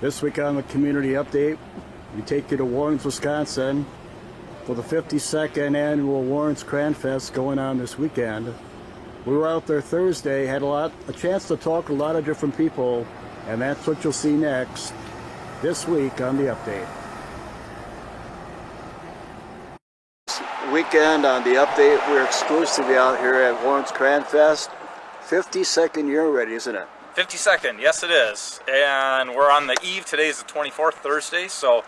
This week on the Community Update, we take you to Warrens, Wisconsin for the 52nd annual Warrens Cran Fest going on this weekend. We were out there Thursday, had a chance to talk to a lot of different people, and that's what you'll see next this week on the Update. Weekend on the Update, we're exclusively out here at Warrens Cran Fest. 52nd year already, isn't it? 52nd, yes it is. And we're on the eve. Today's the 24th, Thursday, so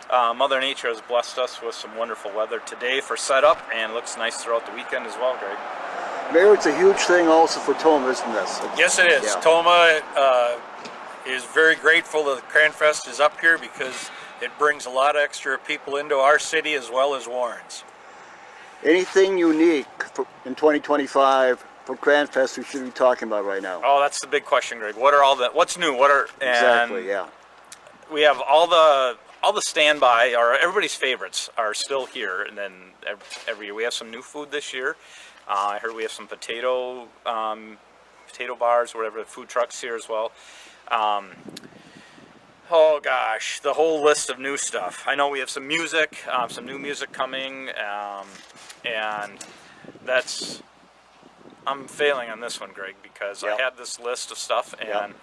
Mother Nature has blessed us with some wonderful weather today for setup, and looks nice throughout the weekend as well, Greg. Mayor, it's a huge thing also for Toma, isn't this? Yes, it is. Yeah. Toma is very grateful that the Cran Fest is up here because it brings a lot of extra people into our city as well as Warrens. Anything unique in 2025 for Cran Fest we should be talking about right now? Oh, that's the big question, Greg. What's new? Exactly, yeah. We have all the standby, or everybody's favorites are still here, and then every year we have some new food this year. I heard we have some potato bars, whatever, food trucks here as well. Oh gosh, the whole list of new stuff. I know we have some music, some new music coming, and I'm failing on this one, Greg, because I had this list of stuff, and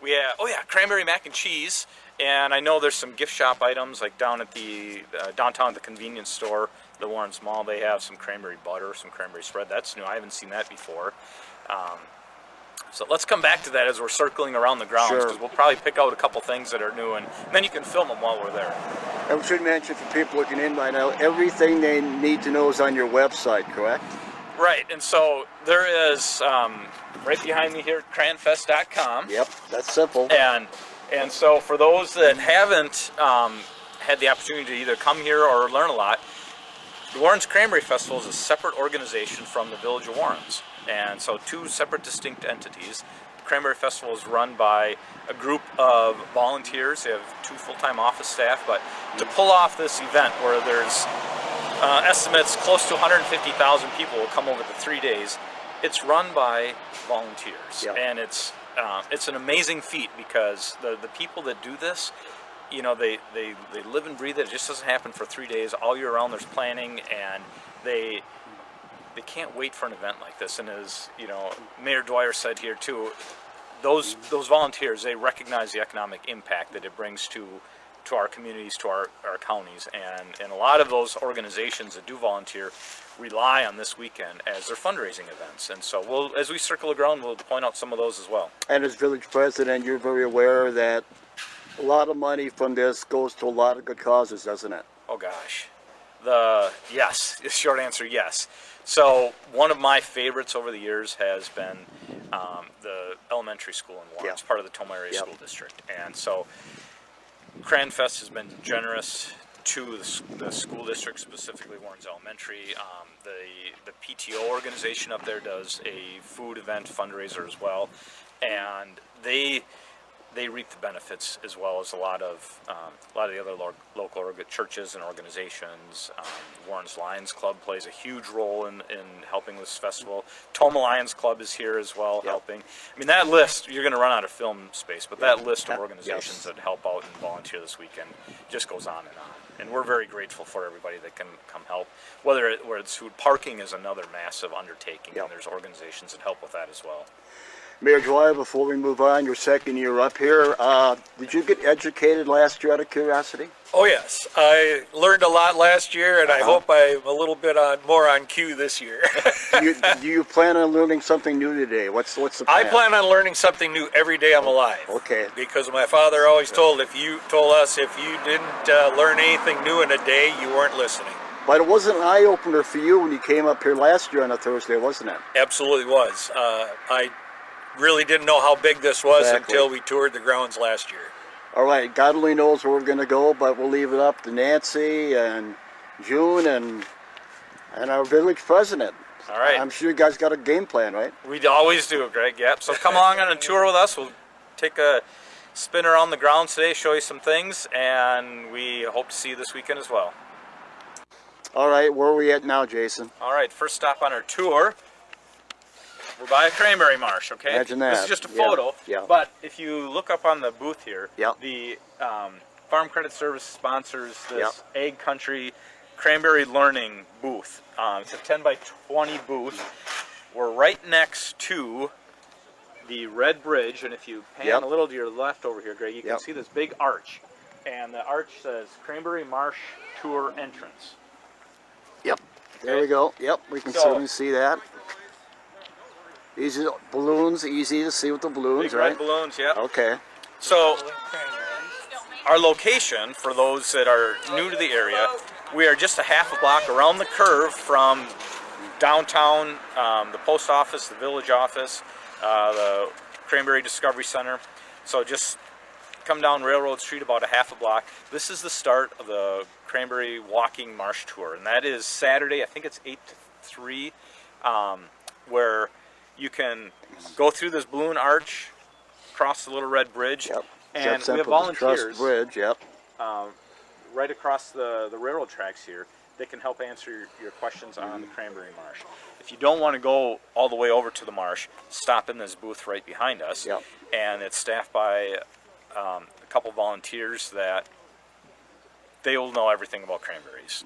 we have, cranberry mac and cheese, and I know there's some gift shop items like down at the downtown at the convenience store, the Warrens Mall. They have some cranberry butter, some cranberry spread. That's new. I haven't seen that before. So let's come back to that as we're circling around the grounds, because we'll probably pick out a couple things that are new, and then you can film them while we're there. I should mention for people looking in right now, everything they need to know is on your website, correct? Right, and so there is, right behind me here, cranfest.com. Yep, that's simple. And so for those that haven't had the opportunity to either come here or learn a lot, the Warrens Cranberry Festival is a separate organization from the Village of Warrens. And so two separate distinct entities. The Cranberry Festival is run by a group of volunteers. They have 2 full-time office staff, but to pull off this event where there's estimates close to 150,000 people will come over the 3 days, it's run by volunteers. Yep. And it's an amazing feat, because the people that do this, you know, they live and breathe it. It just doesn't happen for 3 days. All year round there's planning, and they can't wait for an event like this. And as you know, Mayor Dwyer said here too, those volunteers, they recognize the economic impact that it brings to our communities, to our counties, and a lot of those organizations that do volunteer rely on this weekend as their fundraising events. And so as we circle the ground, we'll point out some of those as well. And as village president, you're very aware that a lot of money from this goes to a lot of good causes, doesn't it? Oh gosh. Yes, the short answer, yes. So one of my favorites over the years has been the elementary school in Warrens, part of the Toma Area School District. And so Cran Fest has been generous to the school district, specifically Warrens Elementary. The PTO organization up there does a food event fundraiser as well, and they reap the benefits, as well as a lot of the other local churches and organizations. Warrens Lions Club plays a huge role in helping this festival. Toma Lions Club is here as well, helping. I mean, that list, you're going to run out of film space, but that list of organizations that help out and volunteer this weekend just goes on and on. And we're very grateful for everybody that can come help. Whether it's food, parking is another massive undertaking, and there's organizations that help with that as well. Mayor Dwyer, before we move on, your second year up here, did you get educated last year out of curiosity? Oh yes, I learned a lot last year, and I hope I'm a little bit more on cue this year. Do you plan on learning something new today? What's the plan? I plan on learning something new every day I'm alive. Okay. Because my father always told us if you didn't learn anything new in a day, you weren't listening. But it wasn't an eye-opener for you when you came up here last year on a Thursday, wasn't it? Absolutely was. I really didn't know how big this was until we toured the grounds last year. All right, God only knows where we're going to go, but we'll leave it up to Nancy and June and our village president. All right. I'm sure you guys got a game plan, right? We always do, Greg, yep. So come along on a tour with us. We'll take a spin around the grounds today, show you some things, and we hope to see you this weekend as well. All right, where are we at now, Jason? All right, first stop on our tour we're by a cranberry marsh, okay? Imagine that. This is just a Yeah, photo, yeah. but if you look up on the booth here, Yeah. the Farm Credit Service sponsors this Yeah. Ag Country Cranberry Learning booth. It's a 10 by 20 booth. We're right next to the Red Bridge, and if you pan Yep. a little to your left over here, Greg, you can Yep. see this big arch. And the arch says Cranberry Marsh Tour Entrance. Yep. There we go. Yep, we can So- certainly see that. Easy balloons, easy to see with the balloons, Big right? red balloons, yeah. Okay. So, our location, for those that are new to the area, we are just a half a block around the curve from downtown, the post office, the village office, the Cranberry Discovery Center. So just come down Railroad Street about a half a block. This is the start of the Cranberry Walking Marsh Tour, and that is Saturday. I think it's 8 to 3, where you can go through this balloon arch, cross the little red bridge, Yep. and Jeff we have Semple, the Truss volunteers Bridge, yep. right across the railroad tracks here. They can help answer your questions on the Cranberry Marsh. If you don't want to go all the way over to the marsh, stop in this booth right behind us. Yep. And it's staffed by a couple volunteers that they will know everything about cranberries.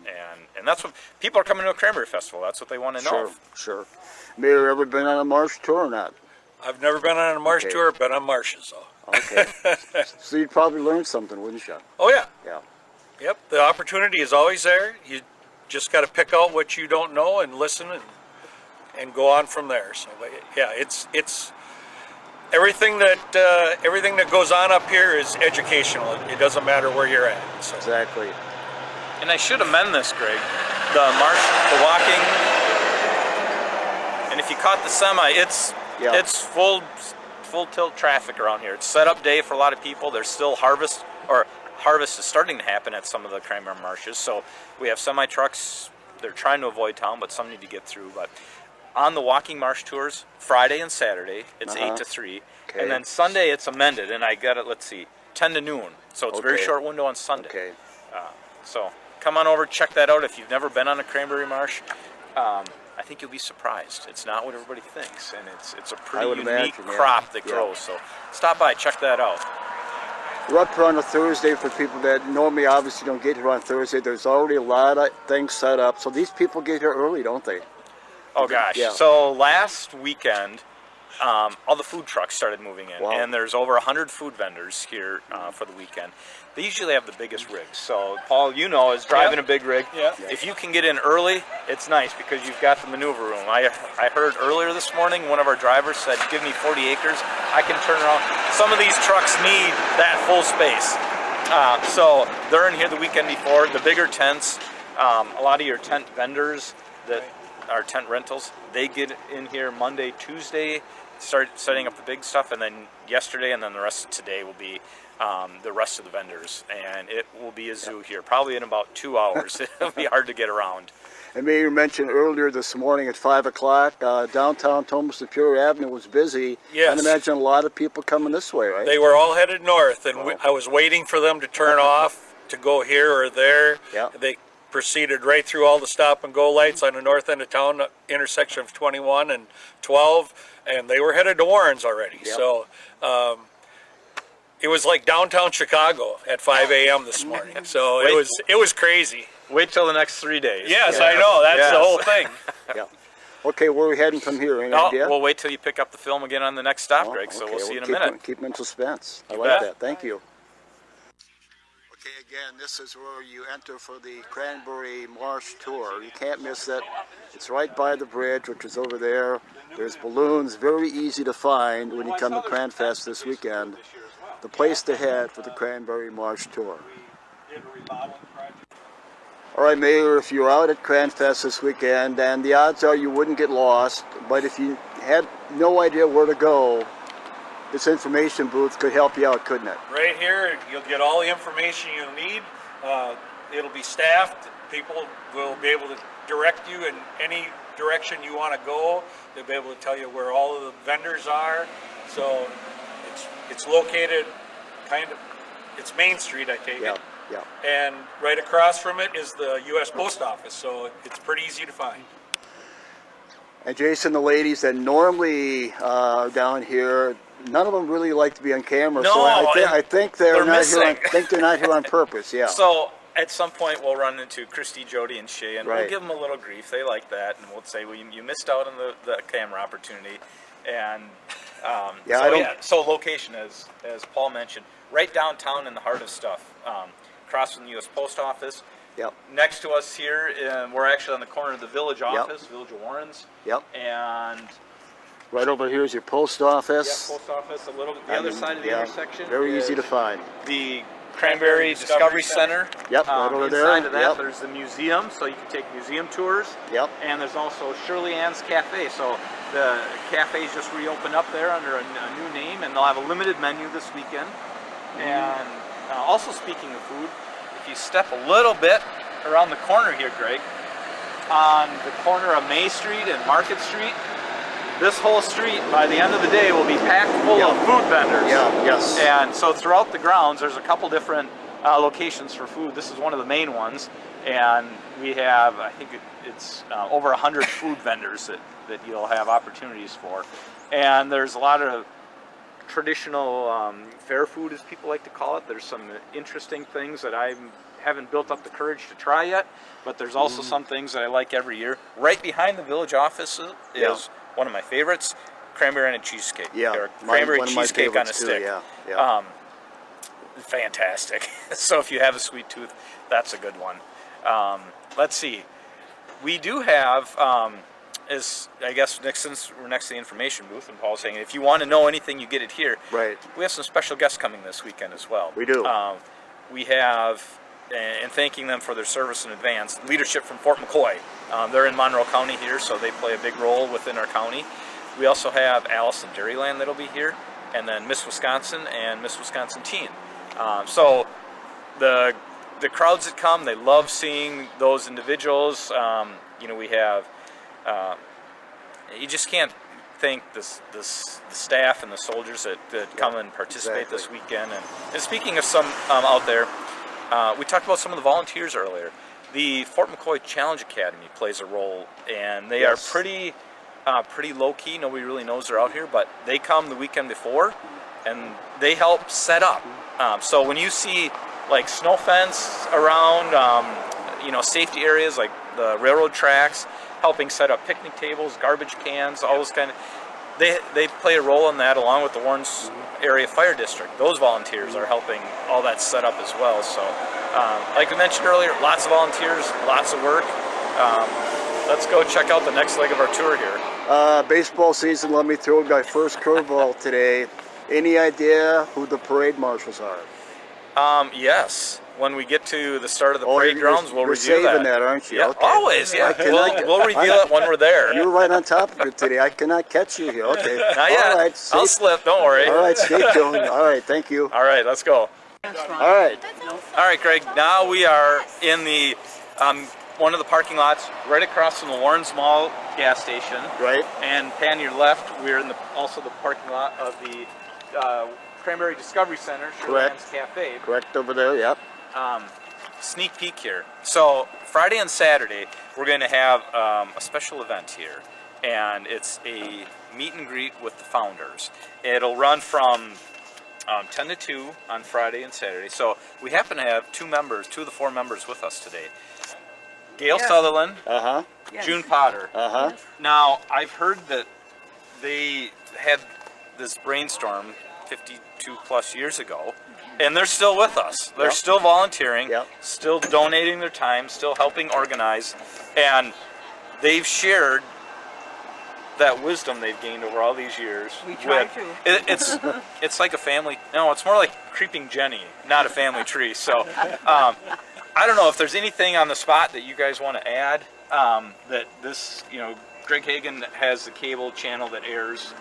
And that's what people are coming to a cranberry festival. That's what they want to know. Sure, sure. Mayor, ever been on a marsh tour or not? I've never been on a marsh Okay. tour, been on marshes though. Okay. So you'd probably learn something, wouldn't you? Oh yeah. Yeah. Yep. The opportunity is always there. You just got to pick out what you don't know and listen and go on from there. So but yeah, it's everything that goes on up here is educational. It doesn't matter where you're at. So. Exactly. And I should amend this, Greg. The marsh, the walking, and if you caught the semi, it's full tilt traffic around here. It's set up day for a lot of people. There's still harvest is starting to happen at some of the cranberry marshes. So we have semi trucks. They're trying to avoid town, but some need to get through. But on the walking marsh tours, Friday and Saturday, it's 8 to 3. Okay. And then Sunday, it's amended, and I got it, let's see, 10 to noon. So it's a very Okay. short window on Sunday. Okay. So come on over, check that out. If you've never been on a cranberry marsh, I think you'll be surprised. It's not what everybody thinks, and it's a pretty would unique imagine, yeah. crop that Yeah. grows. So stop by, check that out. We're up here on a Thursday for people that normally obviously don't get here on Thursday. There's already a lot of things set up. So these people get here early, don't they? Oh gosh! Yeah. So last weekend, all the food trucks started moving in, Wow. and there's over 100 food vendors here for the weekend. They usually have the biggest rigs. So Paul, you know, is driving a big rig. Yeah. If you can get in early, it's nice because you've got the maneuver room. I heard earlier this morning one of our drivers said, "Give me 40 acres, I can turn around." Some of these trucks need that full space. So they're in here the weekend before. The bigger tents, a lot of your tent vendors that are tent rentals, they get in here Monday, Tuesday, start setting up the big stuff, and then yesterday, and then the rest of today will be the rest of the vendors, and it will be a zoo here, probably in about 2 hours. It'll be hard to get around. And Mayor mentioned earlier this morning at 5 o'clock, downtown Thomas Superior Avenue was busy. Yes. I'd imagine a lot of people coming this way, right? They were all headed north, and Wow. I was waiting for them to turn off to go here or there. Yeah. They proceeded right through all the stop and go lights on the north end of town, intersection of 21 and 12, and they were headed to Warren's already. Yep. So it was like downtown Chicago at 5 a.m. this morning. So it was crazy. Wait till the next 3 days. Yes, I know. That's the Yes. whole thing. Yeah. Okay, where are we heading from here? Any No, idea? we'll wait till you pick up the film again on the next stop, Oh, Greg, so okay, we'll see you in a keep minute. Keep them in suspense. I You like bet. that. Thank you. Okay, again, this is where you enter for the Cranberry Marsh Tour. You can't miss it. It's right by the bridge, which is over there. There's balloons, very easy to find when you come to Cranfest this weekend. The place to head for the Cranberry Marsh Tour. All right, Mayor, if you're out at Cranfest this weekend, and the odds are you wouldn't get lost, but if you had no idea where to go, this information booth could help you out, couldn't it? Right here, you'll get all the information you'll need. It'll be staffed. People will be able to direct you in any direction you want to go. They'll be able to tell you where all of the vendors are. So it's located it's Main Street, I take Yeah, it. yeah. And right across from it is the U.S. Post Office, so it's pretty easy to find. And Jason, the ladies that normally are down here, none of them really like to be on camera. No, so I think they're not missing. here. I think they're not here on purpose. Yeah. So at some point we'll run into Christy, Jody, and Shay, and we'll Right. give them a little grief. They like that, and we'll say, "Well, you missed out on the camera opportunity." And so location, as Paul mentioned, right downtown in the heart of stuff, across from the U.S. Post Office. Yep. Next to us here, we're actually on the corner of the village office, Village of Warrens. Yep. And Right over here is your post office. post office, a little bit the other side of the intersection. Very easy to is find. The Cranberry Discovery Center. Yep, right over there. Inside of that, Yep. there's the museum, so you can take museum tours. Yep. And there's also Shirley Ann's Cafe. So the cafe's just reopened up there under a new name, and they'll have a limited menu this weekend. And also, speaking of food, if you step a little bit around the corner here, Greg, on the corner of May Street and Market Street, this whole street, by the end of the day, will be packed full of food vendors. Yeah, yes. And so throughout the grounds, there's a couple different locations for food. This is one of the main ones. And we have, I think it's over 100 food vendors that you'll have opportunities for. And there's a lot of traditional fair food, as people like to call it. There's some interesting things that I haven't built up the courage to try yet, but there's also some things that I like every year. Right behind the village office is one of my favorites, cranberry and a cheesecake. Yeah, or cranberry one of my cheesecake on a favorites too, stick. yeah. Fantastic. So if you have a sweet tooth, that's a good one. Let's see. We do have, I guess since we're next to the information booth, and Paul's saying if you want to know anything, you get it here. Right. We have some special guests coming this weekend as well. We do. We have, and thanking them for their service in advance, leadership from Fort McCoy. They're in Monroe County here, so they play a big role within our county. We also have Allison Dairyland that'll be here, and then Miss Wisconsin and Miss Wisconsin Teen. So the crowds that come, they love seeing those individuals. We have, you just can't thank the staff and the soldiers that come and participate this weekend. And speaking of some out there, we talked about some of the volunteers earlier. The Fort McCoy Challenge Academy plays a role, and they are pretty low-key. Nobody really knows they're out here, but they come the weekend before, and they help set up. So when you see like snow fence around, safety areas like the railroad tracks, helping set up picnic tables, garbage cans, all those kind of, they play a role in that along with the Warrens Area Fire District. Those volunteers are helping all that set up as well. So like I mentioned earlier, lots of volunteers, lots of work. Let's go check out the next leg of our tour here. Baseball season, let me throw my first curveball today. Any idea who the parade marshals are? Yes. When we get to the start of the parade grounds, we'll review You're saving that, aren't you? Yeah, Okay. always. Yeah, we'll reveal it when we're there. You're right on top of it today. I cannot catch you here. Okay. Not yet. All right. I'll slip. Don't worry. All right. Stay tuned. All right. Thank you. All right. Let's go. All right. All right, Greg. Now we are in the one of the parking lots right across from the Warrens Mall gas station. Right. And pan your left. We're in also the parking lot of the Cranberry Discovery Center, Shirley Ann's Cafe. Correct over there. Yep. Sneak peek here. So Friday and Saturday we're going to have a special event here, and it's a meet and greet with the founders. It'll run from 10 to 2 on Friday and Saturday. So we happen to have two of the four members with us today. Gail Sutherland, June Potter. Now I've heard that they had this brainstorm 52 plus years ago, and they're still with us. They're still volunteering, still donating their time, still helping organize, and they've shared that wisdom they've gained over all these years. We try to. It's like a family. No, it's more like Creeping Jenny, not a family tree. So I don't know if there's anything on the spot that you guys want to add. That this, Greg Hagan has the cable channel that airs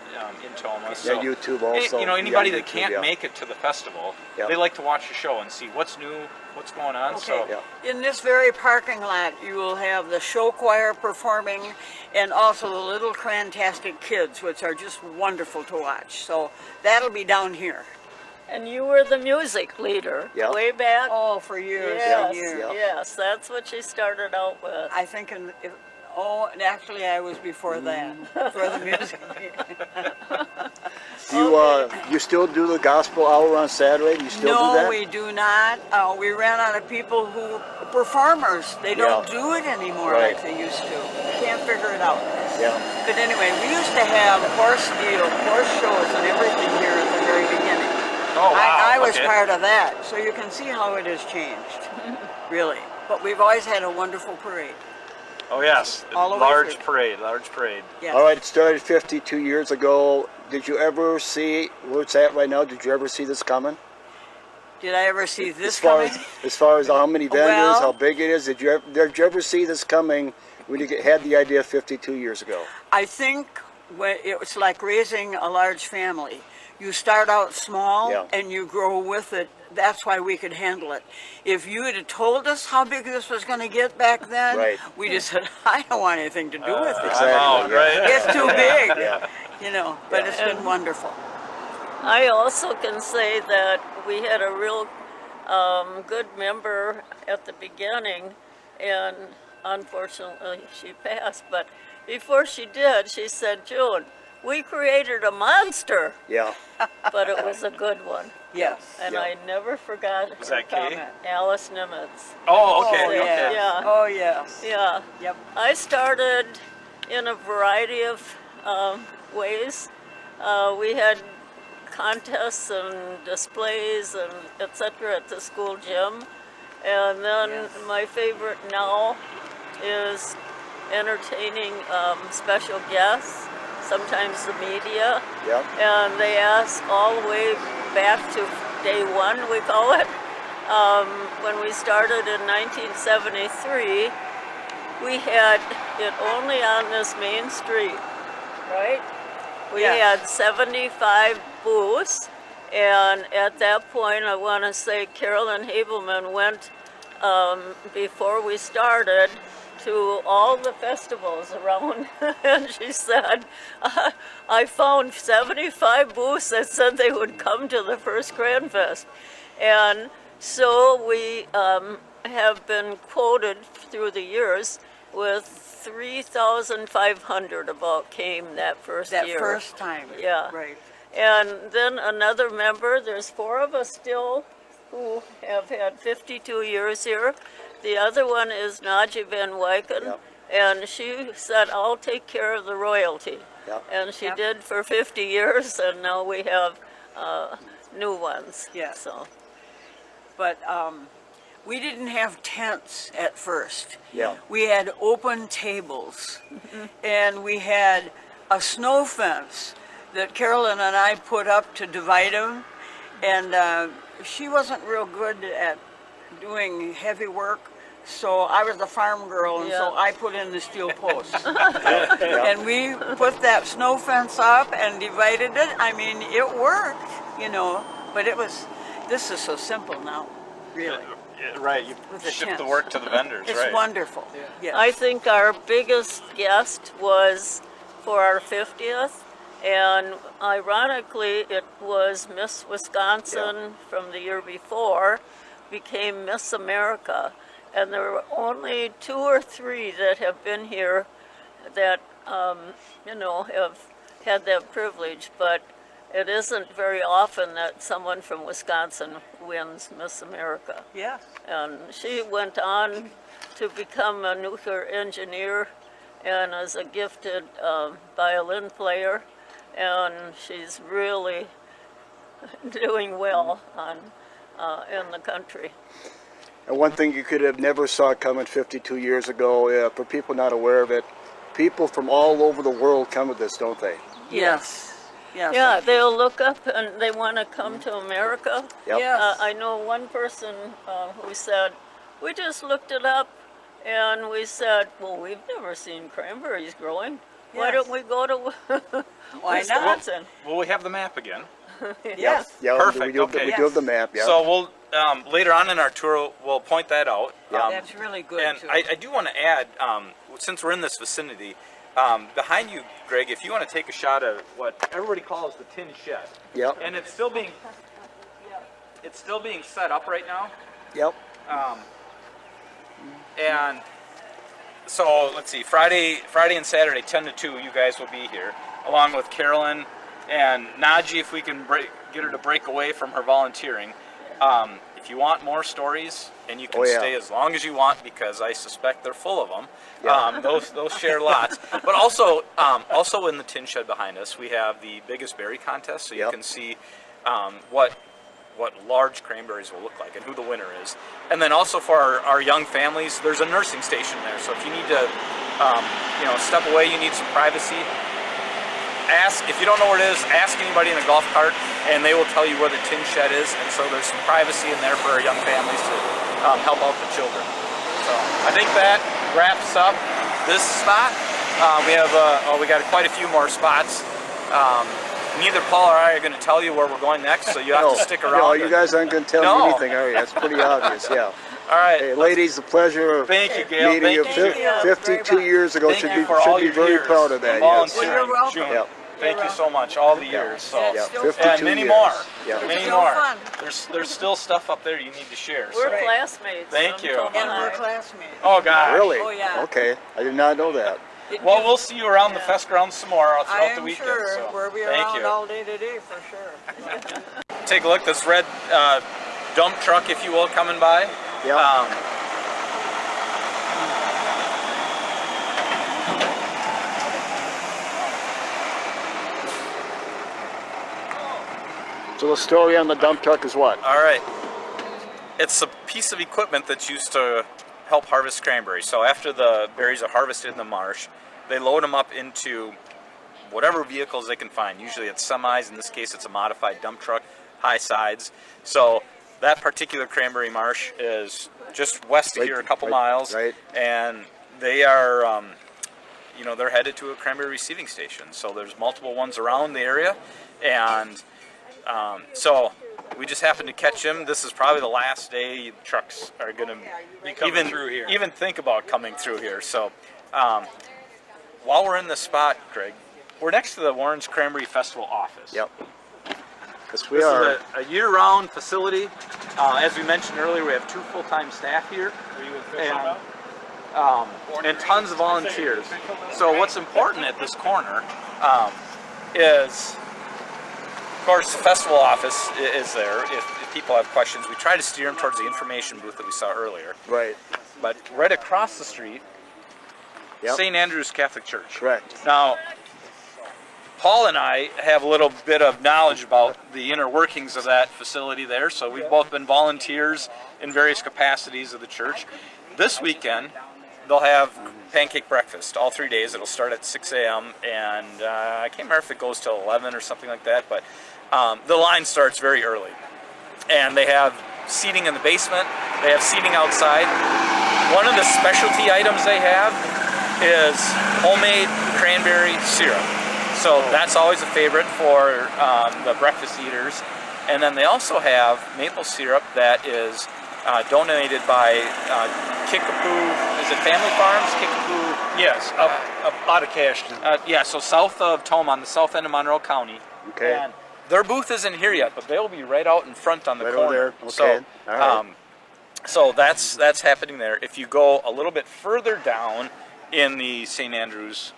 in Toma. So, YouTube also. Anybody Yeah, that YouTube, can't make it to the festival, they like to watch the show and see what's new, what's going on. Okay. So, in this very parking lot, you will have the show choir performing, and also the little Crantastic Kids, which are just wonderful to watch. So that'll be down here. And you were the music leader way back. Oh, for years Yes, and years. yes, that's what she started out with. I think Oh, and actually, I was before that, for the music. You still do the gospel hour on Saturday? Do you still do No, that? we do not. We ran out of people who, performers, they don't do it anymore Right. like they used to. Can't figure it out. Yeah. But anyway, we used to have horse shows and everything here at the very beginning. Oh, wow. I was Okay. part of that, so you can see how it has changed, really. But we've always had a wonderful parade. Oh, yes. All the way Large through. parade, large parade. Yes. All right, it started 52 years ago. Did you ever see where it's at right now? Did you ever see this coming? Did I ever see this as far coming? as far as how many vendors, Well- how big it is, did you ever see this coming when you had the idea 52 years ago? I think when it was like raising a large family. You start out small Yeah. and you grow with it. That's why we could handle it. If you had told us how big this was going to get back then, Right. we just said, I don't want anything to do with it. Exactly. I'm out, yeah. right? It's too big, Yeah. you know, but it's been wonderful. I also can say that we had a real good member at the beginning, and unfortunately she passed. But before she did, she said, June, we created a monster, Yeah. but it was a good one. Yes. And Yeah. I never forgot Was her that Kay? comment. Alice Nimitz. Oh, okay. Oh, yeah. Okay. Yeah. Oh, yes. Yeah. Yep. I started in a variety of ways. We had contests and displays and etc. at the school gym. And then Yes. my favorite now is entertaining special guests, sometimes the media. Yeah. And they ask all the way back to day one, we call it. When we started in 1973, we had it only on this main street, right? We Yes. had 75 booths, and at that point, I want to say Carolyn Habelman went before we started to all the festivals around, and she said, I found 75 booths that said they would come to the first Grand Fest. And so we have been quoted through the years with 3,500 about came that first That year. first time. Yeah. Right. And then another member, there's 4 of us still who have had 52 years here. The other one is Najee Van Wyken, Yep. and she said, I'll take care of the royalty. Yep. And she Yep. did for 50 years, and now we have new ones. Yes. So, But we didn't have tents at first. Yeah. We had open tables, and we had a snow fence that Carolyn and I put up to divide them. And she wasn't real good at doing heavy work, so I was the farm girl, and so Yeah. I put in the steel posts. And we put that snow fence up and divided it. I mean, it worked, you know, but this is so simple now, really. Yeah, right. You With the ship the tents. work to the vendors, It's right? wonderful. Yes. I think our biggest guest was for our 50th, and ironically, it was Miss Wisconsin from the year before, became Miss America. And there were only 2 or 3 that have been here that, have had that privilege, but it isn't very often that someone from Wisconsin wins Miss America. Yes. And she went on to become a nuclear engineer and is a gifted violin player, and she's really doing well in the country. And one thing you could have never saw coming 52 years ago, for people not aware of it, people from all over the world come to this, don't they? Yes. Yes. Yeah, they'll look up and they want to come to America. Yep. Yes. I know one person who said, we just looked it up and we said, well, we've never seen cranberries growing. Why Yes. don't we go to Why not? Wisconsin? Well, we have the map again. Yes. Yeah, Perfect, we do, okay. we do have the map, yeah. So we'll later on in our tour we'll point that out. That's really good, And too. I do want to add, since we're in this vicinity, behind you, Greg, if you want to take a shot of what everybody calls the tin shed, Yep, and it's still being set up right now. yep. And So let's see, Friday and Saturday, 10 to 2, you guys will be here, along with Carolyn and Naji, if we can get her to break away from her volunteering. If you want more stories, and you can stay as long as you want, because I suspect they're full of them. Yeah. Those share lots. But also in the tin shed behind us, we have the biggest berry contest, so you can see what large cranberries will look like and who the winner is. And then also for our young families, there's a nursing station there. So if you need to, step away, you need some privacy. If you don't know where it is, ask anybody in a golf cart, and they will tell you where the tin shed is. And so there's some privacy in there for our young families to help out the children. So I think that wraps up this spot. We got quite a few more spots. Neither Paul or I are going to tell you where we're going next, so you have to stick around. No, you guys aren't going to tell me anything, are you? That's pretty obvious, yeah. All right. Hey, ladies, the pleasure of Thank you, Gail. meeting you Thank you. 52 years ago. Thank Should you be, for all should be your very years proud of that, and yes. volunteering. Well, you're welcome. June. Yep. Thank you so much, all the years. So. Yeah, Yeah, still 52 And many years. more. Yeah. Many Still more. fun. There's still stuff up there you need to share. We're so. classmates. Thank from you. Tom And we're I. classmates. Oh, God. Really? Oh, yeah. Okay, I did not know that. Well, we'll see you around the fest grounds some more I throughout the am weekend. sure So. we'll be Thank around you. all day today for sure. Take a look. This red dump truck, if you will, coming by. Yeah. So the story on the dump truck is what? All right. It's a piece of equipment that's used to help harvest cranberries. So after the berries are harvested in the marsh, they load them up into whatever vehicles they can find. Usually it's semis. In this case, it's a modified dump truck, high sides. So that particular cranberry marsh is just west of here, a couple miles. Right. And they are, they're headed to a cranberry receiving station. So there's multiple ones around the area. And so we just happened to catch him. This is probably the last day trucks are going to coming through here. even think about coming through here. So while we're in this spot, Craig, we're next to the Warren's Cranberry Festival office. Yep. Yes, we This are. is a year-round facility. As we mentioned earlier, we have 2 full-time staff here. And tons of volunteers. So what's important at this corner is, of course, the festival office is there. If people have questions, we try to steer them towards the information booth that we saw earlier. Right. But right across the street, Yep. St. Andrew's Catholic Church. Correct. Now, Paul and I have a little bit of knowledge about the inner workings of that facility there, so we've both been volunteers in various capacities of the church. This weekend, they'll have pancake breakfast all 3 days. It'll start at 6 a.m. and I can't remember if it goes till 11 or something like that, but the line starts very early. And they have seating in the basement. They have seating outside. One of the specialty items they have is homemade cranberry syrup. So that's always a favorite for the breakfast eaters. And then they also have maple syrup that is donated by Kickapoo. Is it Family Farms? Kickapoo? Yes, up out of Cashton. Yeah, so south of Tome, on the south end of Monroe County. Okay. And their booth isn't here yet, but they'll be right out in front on the Right corner. over there. Okay. So, All right. so that's happening there. If you go a little bit further down in the St. Andrew's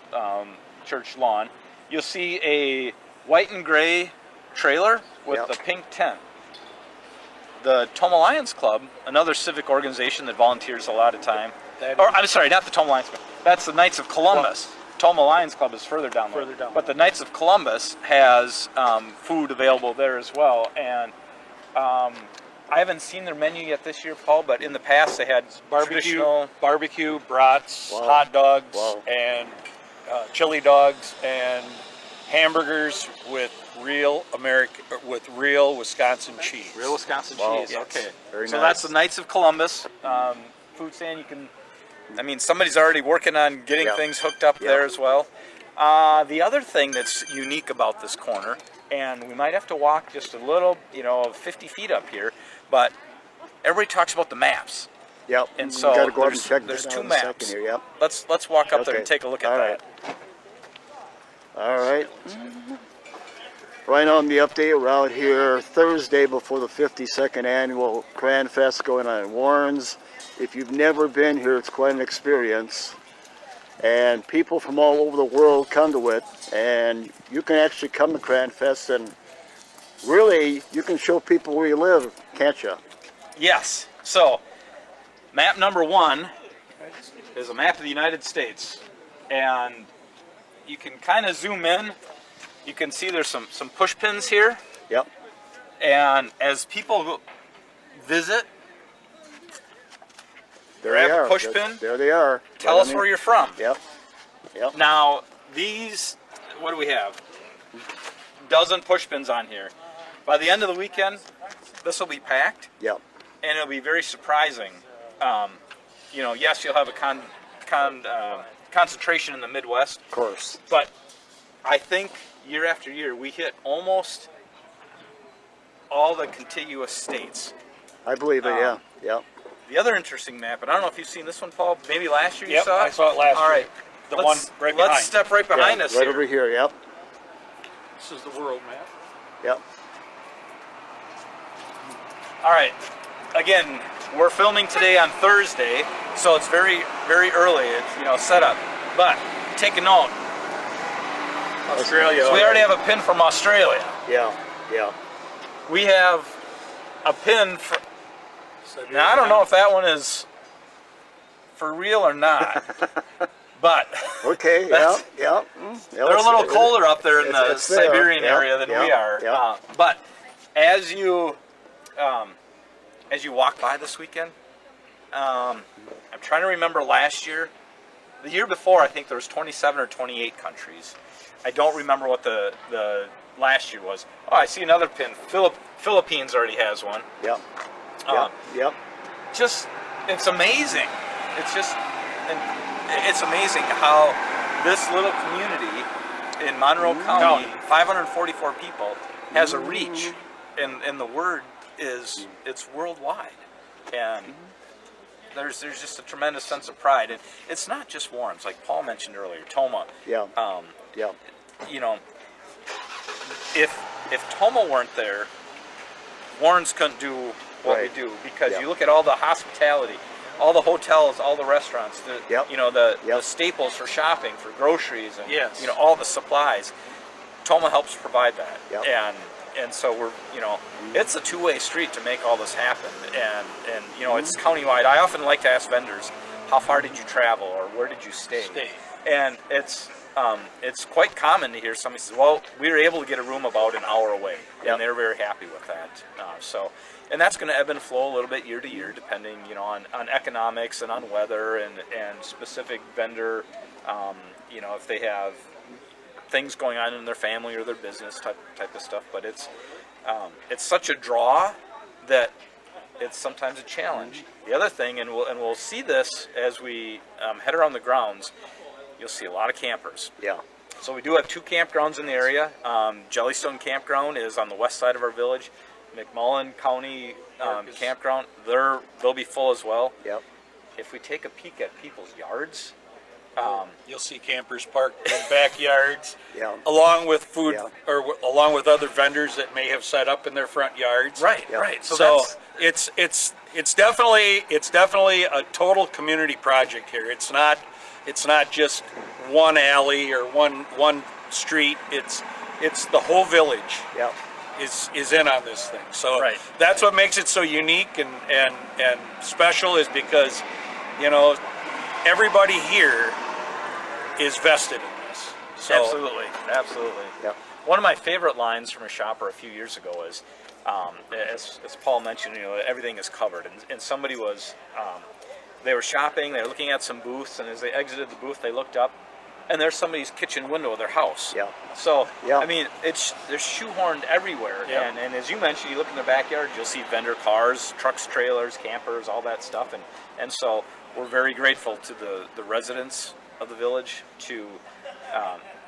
church lawn, you'll see a white and gray trailer with Yep. the pink tent. The Toma Lions Club, another civic organization that volunteers a lot of time. I'm sorry, not the Toma Lions Club. That's the Knights of Columbus. Toma Lions Club is further down there. Further down. But the Knights of Columbus has food available there as well. And I haven't seen their menu yet this year, Paul, but in the past they had traditional... Barbecue, brats, Wow. hot dogs, Wow. and chili dogs, and hamburgers with real Wisconsin cheese. Real Wisconsin Wow. cheese, Yes. okay. Very So nice. that's the Knights of Columbus food stand. You can, somebody's already working on getting Yep. things hooked up Yep. there as well. The other thing that's unique about this corner, and we might have to walk just a little, 50 feet up here, but everybody talks about the maps. Yep. And We so gotta go up and there's- check there's that two out in a second maps. Here. Yep. Let's walk up there Okay. and take a look at All that. right. All right. Right on the update, we're out here Thursday before the 52nd annual Cran Fest going on in Warrens. If you've never been here, it's quite an experience. and people from all over the world come to it, and you can actually come to Cranfest, and really you can show people where you live, can't you? Yes. So, map number 1 is a map of the United States, and you can kind of zoom in. You can see there's some push pins here, Yep. and as people visit, There grab they a are. push There- pin. There they are. Tell us where you're from. Yep. Yep. Now, these, what do we have? Dozen push pins on here. By the end of the weekend, this will be packed, Yep. and it'll be very surprising. You know, yes, you'll have a concentration in the Midwest, Of course. but I think year after year we hit almost all the contiguous states. I believe it. Yeah. Yep. The other interesting map, and I don't know if you've seen this one, Paul. Maybe last year you Yep, saw it. I saw it last All year. right, The let's- one right behind. Let's step right behind Yeah, us right here. over here. Yep. This is the world map. Yep. All right. Again, we're filming today on Thursday, so it's very, very early. It's set up. But take a note. Australia. So we already have a pin from Australia. Yeah. Yeah. We have a pin for. Now I don't know if that one is for real or not, but Okay. Yeah. That's- Yeah. they're a little colder up there in the it's there. Siberian Yeah, area than yeah, we are. yeah. But as you walk by this weekend, I'm trying to remember last year. The year before, I think there was 27 or 28 countries. I don't remember what the last year was. Oh, I see another pin. Philippines already has one. Yep. Um, Yep. Just, it's amazing. It's amazing how this little community in Monroe County, 544 people, has a reach, and the word is it's worldwide, and there's just a tremendous sense of pride, and it's not just Warrens, like Paul mentioned earlier, Toma. Yeah. Yeah. You know, if Toma weren't there, Warrens couldn't do what Right. we do, because Yeah. you look at all the hospitality, all the hotels, all the restaurants, the Yep. the Yep. staples for shopping, for groceries, and Yes. all the supplies. Toma helps provide that, Yep. and so we're it's a two-way street to make all this happen, and it's countywide. I often like to ask vendors, how far did you travel, or where did you stay? And it's quite common to hear somebody say, well, we were able to get a room about an hour away, Yep. and they're very happy with that. And that's going to ebb and flow a little bit year to year, depending, on economics and on weather and specific vendor, if they have things going on in their family or their business type of stuff. But it's such a draw that it's sometimes a challenge. The other thing, and we'll see this as we head around the grounds, you'll see a lot of campers. Yeah. So we do have 2 campgrounds in the area. Jellystone Campground is on the west side of our village. McMullen County Campground, they'll be full as well. Yep. If we take a peek at people's yards, You'll see campers parked in backyards, Yeah. along with food, Yeah. or along with other vendors that may have set up in their front yards. right. So that's, it's definitely a total community project here. It's not just one alley or one street. It's the whole village Yep. is in on this thing. So Right. that's what makes it so unique and special, is because everybody here is vested in this. So absolutely. Yep. One of my favorite lines from a shopper a few years ago is, as Paul mentioned, everything is covered, and somebody was, they were shopping, they were looking at some booths, and as they exited the booth, they looked up, and there's somebody's kitchen window of their house. Yeah. So, Yeah. I mean, they're shoehorned everywhere, Yeah. and as you mentioned, you look in their backyard, you'll see vendor cars, trucks, trailers, campers, all that stuff, and so we're very grateful to the residents of the village to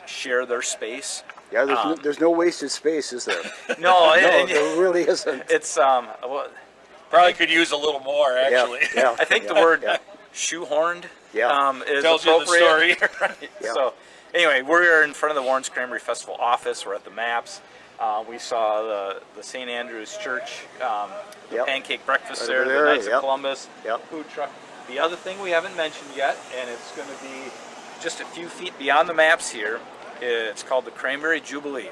share their space. Yeah. There's no wasted space, is there? No, No, there really isn't. it's well, probably could use a little more, actually. Yeah. I think the Yeah. word Yeah. shoehorned Yeah. is Tells you the appropriate. story. Right. Yeah. So anyway, we're in front of the Warrens Cranberry Festival office. We're at the maps. We saw the St. Andrew's Church Yep. pancake breakfast Right there, over the there, Knights yep. of Columbus Yep. food truck. The other thing we haven't mentioned yet, and it's going to be just a few feet beyond the maps here. It's called the Cranberry Jubilee.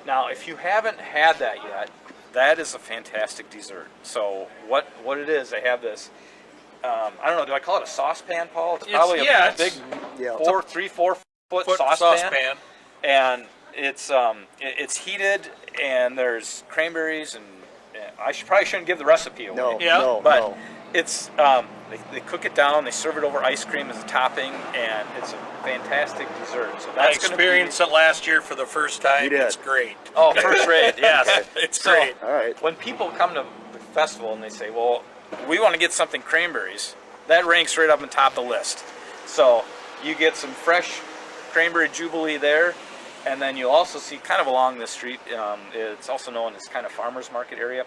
Now, if you haven't had that yet, that is a fantastic dessert. So what it is, they have this, I don't know, do I call it a saucepan, Paul? It's probably a big Yeah. 4 foot saucepan. And it's heated, and there's cranberries, and I probably shouldn't give the recipe away. But it's they cook it down, they serve it over ice cream as a topping, and it's a fantastic dessert. So I that's experienced it last year for the first time. You did. It's great. Oh, first rate, yes. It's So, great. All right. when people come to the festival and they say, well, we want to get something cranberries, that ranks right up on top of the list. So you get some fresh Cranberry Jubilee there, and then you'll also see kind of along this street, it's also known as kind of farmer's market area.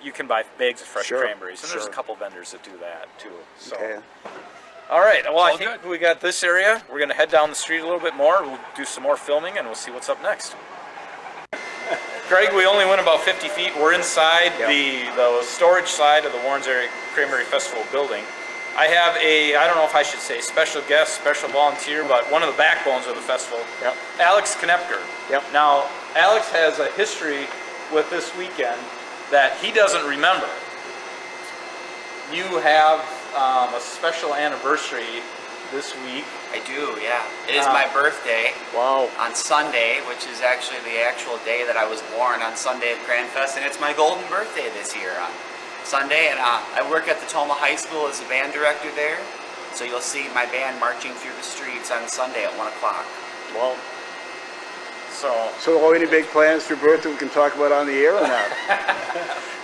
You can buy bags of fresh cranberries, and there's a couple vendors that do that too. So, Okay. all right. Well, I All think good. we got this area. We're going to head down the street a little bit more. We'll do some more filming, and we'll see what's up next. Greg, we only went about 50 feet. We're inside the storage side of the Warrens Area Cranberry Festival building. I have I don't know if I should say special guest, special volunteer, but one of the backbones of the festival, Alex Knepker. Now, Alex has a history with this weekend that he doesn't remember. You have a special anniversary this week. I do, yeah. It is my birthday Wow. on Sunday, which is actually the actual day that I was born, on Sunday at Cranfest, and it's my golden birthday this year on Sunday, and I work at the Toma High School as a band director there, so you'll see my band marching through the streets on Sunday at 1 o'clock. Well, So any big plans for your birthday we can talk about on the air or not?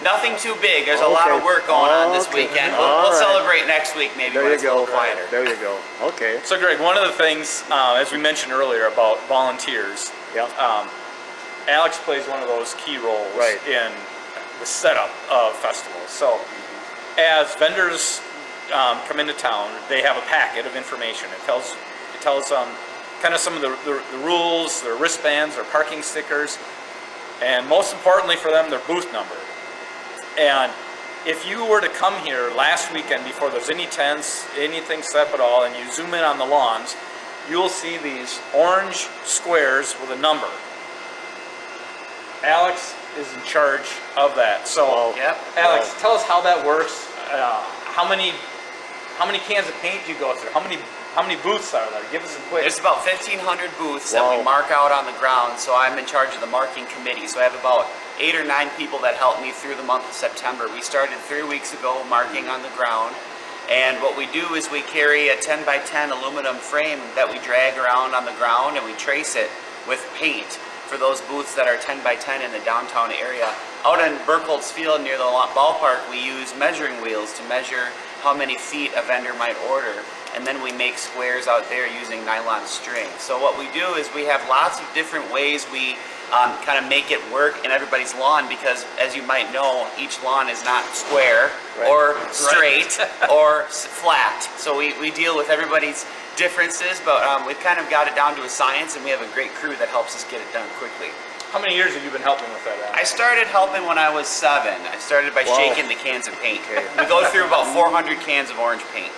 Nothing too big. There's a lot of work going on this Okay. weekend. All We'll right. celebrate next week maybe There when you it's a little go. quieter. There you go. Okay. So, Greg, one of the things, as we mentioned earlier about volunteers, Alex plays one of those key roles in the setup of festivals. So, as vendors come into town, they have a packet of information. It tells kind of some of the rules, their wristbands, their parking stickers, and most importantly for them, their booth number. And if you were to come here last weekend before there's any tents, anything set up at all, and you zoom in on the lawns, you'll see these orange squares with a number. Alex is in charge of that. So, Alex, tell us how that works. How many cans of paint do you go through? How many booths are there? Give us a quick. There's about 1,500 booths that we mark out on the ground, so I'm in charge of the marking committee. So I have about 8 or 9 people that help me through the month of September. We started 3 weeks ago marking on the ground, and what we do is we carry a 10 by 10 aluminum frame that we drag around on the ground, and we trace it with paint for those booths that are 10 by 10 in the downtown area. Out in Burkholz Field near the ballpark, we use measuring wheels to measure how many feet a vendor might order, and then we make squares out there using nylon string. So what we do is we have lots of different ways we kind of make it work in everybody's lawn, because as you might know, each lawn is not square or straight or flat. So we deal with everybody's differences, but we've kind of got it down to a science, and we have a great crew that helps us get it done quickly. How many years have you been helping with that, Alex? I started helping when I was 7. I started by shaking the cans of paint. We go through about 400 cans of orange paint.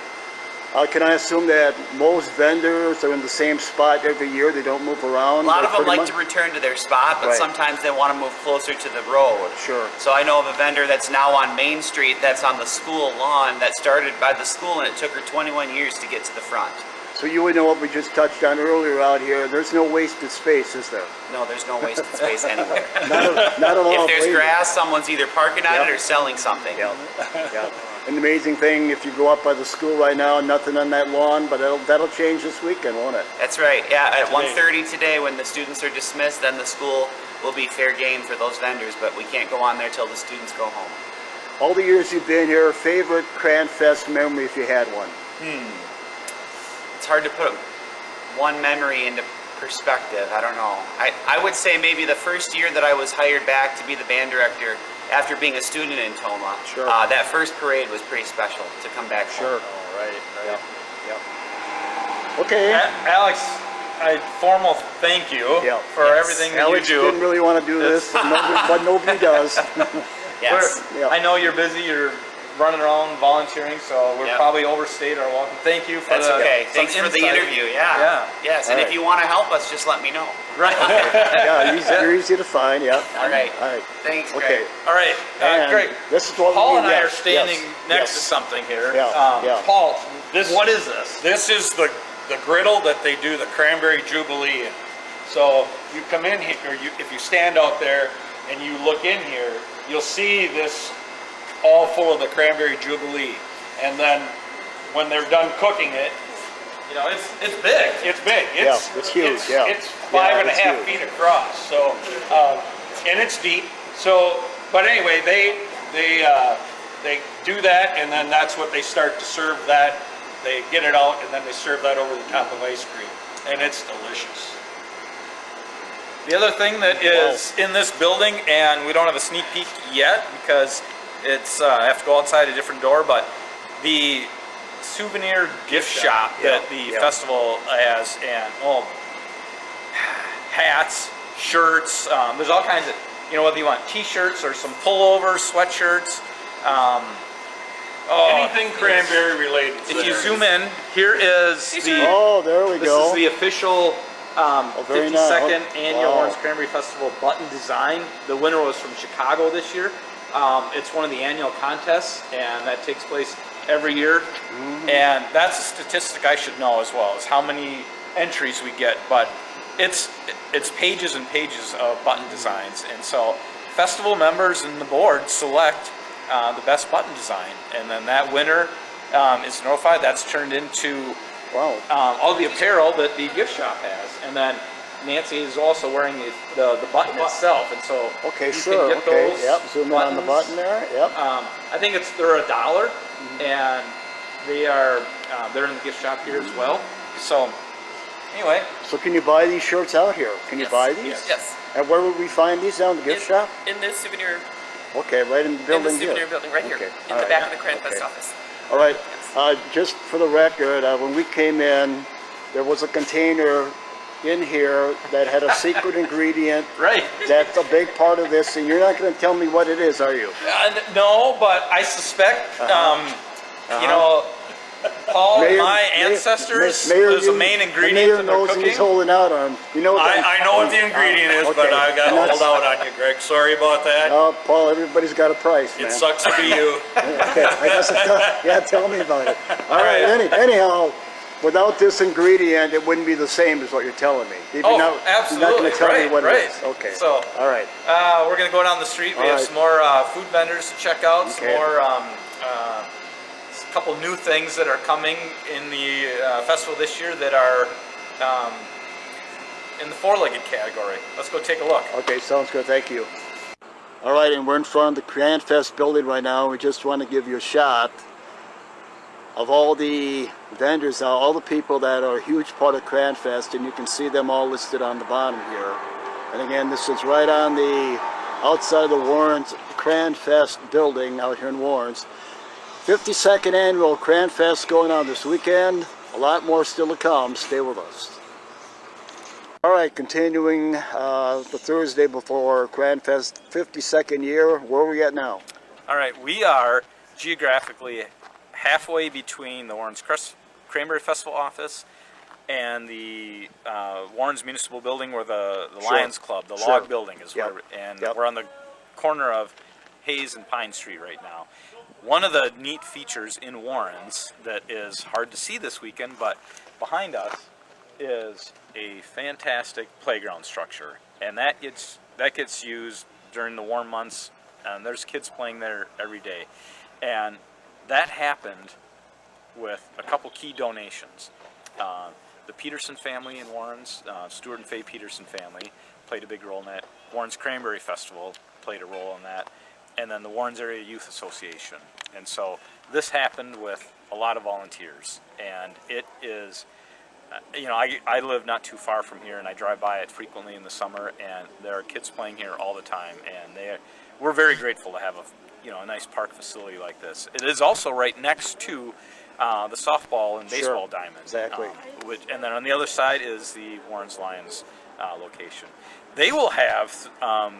Can I assume that most vendors are in the same spot every year? They don't move around? A lot of them pretty like to return to their spot, but sometimes they want to move closer to the road. Sure. So I know of a vendor that's now on Main Street that's on the school lawn that started by the school, and it took her 21 years to get to the front. So you would know what we just touched on earlier out here. There's no wasted space, is there? No, there's no wasted space anywhere. Not at all. If there's grass, someone's either parking on it or selling something. Yeah. An amazing thing, if you go up by the school right now, nothing on that lawn, but that'll change this weekend, won't it? That's right. Yeah, at 1:30 today, when the students are dismissed, then the school will be fair game for those vendors, but we can't go on there till the students go home. All the years you've been here, favorite Cranfest memory if you had one? It's hard to put one memory into perspective. I don't know. I would say maybe the first year that I was hired back to be the band director after being a student in Toma. Sure. That first parade was pretty special to come back home. Oh, right. Yep. Okay. Alex, a formal thank you for everything that Alex you do. didn't really want to do this, but nobody does. Yes. I know you're busy. You're running around volunteering, so we're Yep. probably overstayed our welcome. Thank you for That's the okay. some Thanks for the insight. interview. Yeah. Yeah. Yes, and All if right. you want to help us, just let me know. Right. Yeah, you're easy to find, yeah. All right. All right. Thanks, Greg. Okay. All right, And Greg. this is what Paul we and I yes, are standing yes, next to yes. something here. Yeah, yeah. Paul, This- what is this? This is the griddle that they do the cranberry jubilee in. So you come in here, or if you stand out there and you look in here, you'll see this all full of the cranberry jubilee. And then when they're done cooking it, You know, it's big. it's big. It's huge, yeah. It's 5.5 it's huge. feet across. So, and it's deep. So, but anyway, they do that, and then that's what they start to serve that. They get it out, and then they serve that over the top of ice cream, and it's delicious. The other thing that is in this building, and we don't have a sneak peek yet because it's I have to go outside a different door, but the souvenir gift shop that the festival has, and hats, shirts. There's all kinds of, whether you want T-shirts or some pullovers, sweatshirts. Anything cranberry related. If you zoom in, here is the. Oh, there we This go. is the official very 52nd nice. annual Wow. Orange Cranberry Festival button design. The winner was from Chicago this year. It's one of the annual contests, and that takes place every year. Mm-hmm. And that's a statistic I should know as well, is how many entries we get. But it's pages and pages of button designs, and so festival members and the board select the best button design, and then that winner is notified. That's turned into Wow. all the apparel that the gift shop has, and then Nancy is also wearing the button itself, and so Okay, you sure. can get Okay. those Yep. Zoom in on the buttons. button there. Yep. I think they're $1, and they're in the gift shop here as well. So anyway, So can you buy these shirts out here? Can you Yes. buy these? Yes. And where would we find these down the gift shop? In the souvenir, Okay, right in the in building the souvenir here. building right here, Okay, in all the right. back of the Cranfest Okay. office. All right. Just for the record, when we came in, there was a container in here that had a secret ingredient. right. That's a big part of this, and you're not going to tell me what it is, are you? No, but I suspect, Paul, my ancestors, there's a main ingredient in their knows and cooking. he's holding out on. You know what? I know what the ingredient is, but okay. I got And that's- hold out on you, Greg. Sorry about that. Oh, Paul, everybody's got a price, man. It sucks to be you. Okay, I guess yeah, tell me about it. All right, anyhow, without this ingredient, it wouldn't be the same as what you're telling me. You're Oh, not absolutely. going to tell me Right, what right. it is. Okay. So, all right. We're going to go down the street. We All have right. some more food vendors to check out, some Okay. more, a couple new things that are coming in the festival this year that are in the four-legged category. Let's go take a look. Okay, sounds good. Thank you. All right, and we're in front of the Cranfest building right now. We just want to give you a shot of all the vendors, all the people that are a huge part of Cranfest, and you can see them all listed on the bottom here. And again, this is right on the outside of the Warren's Cranfest building out here in Warren's. 52nd annual Cranfest going on this weekend. A lot more still to come. Stay with us. All right, continuing the Thursday before Cranfest 52nd year. Where are we at now? All right, we are geographically halfway between the Warren's Cranberry Festival office and the Warren's Municipal Building, where the Sure. Lions Club, the Sure. log building is Yep. where, and Yep. we're on the corner of Hayes and Pine Street right now. One of the neat features in Warren's that is hard to see this weekend, but behind us is a fantastic playground structure, and that gets used during the warm months, and there's kids playing there every day. And that happened with a couple key donations. The Peterson family in Warren's, Stuart and Faye Peterson family, played a big role in that. Warren's Cranberry Festival played a role in that, and then the Warren's Area Youth Association. And so this happened with a lot of volunteers, and it is, I live not too far from here, and I drive by it frequently in the summer, and there are kids playing here all the time, and we're very grateful to have a nice park facility like this. It is also right next to the softball and baseball Sure. diamond. Exactly. And then on the other side is the Warren's Lions location. They will have, I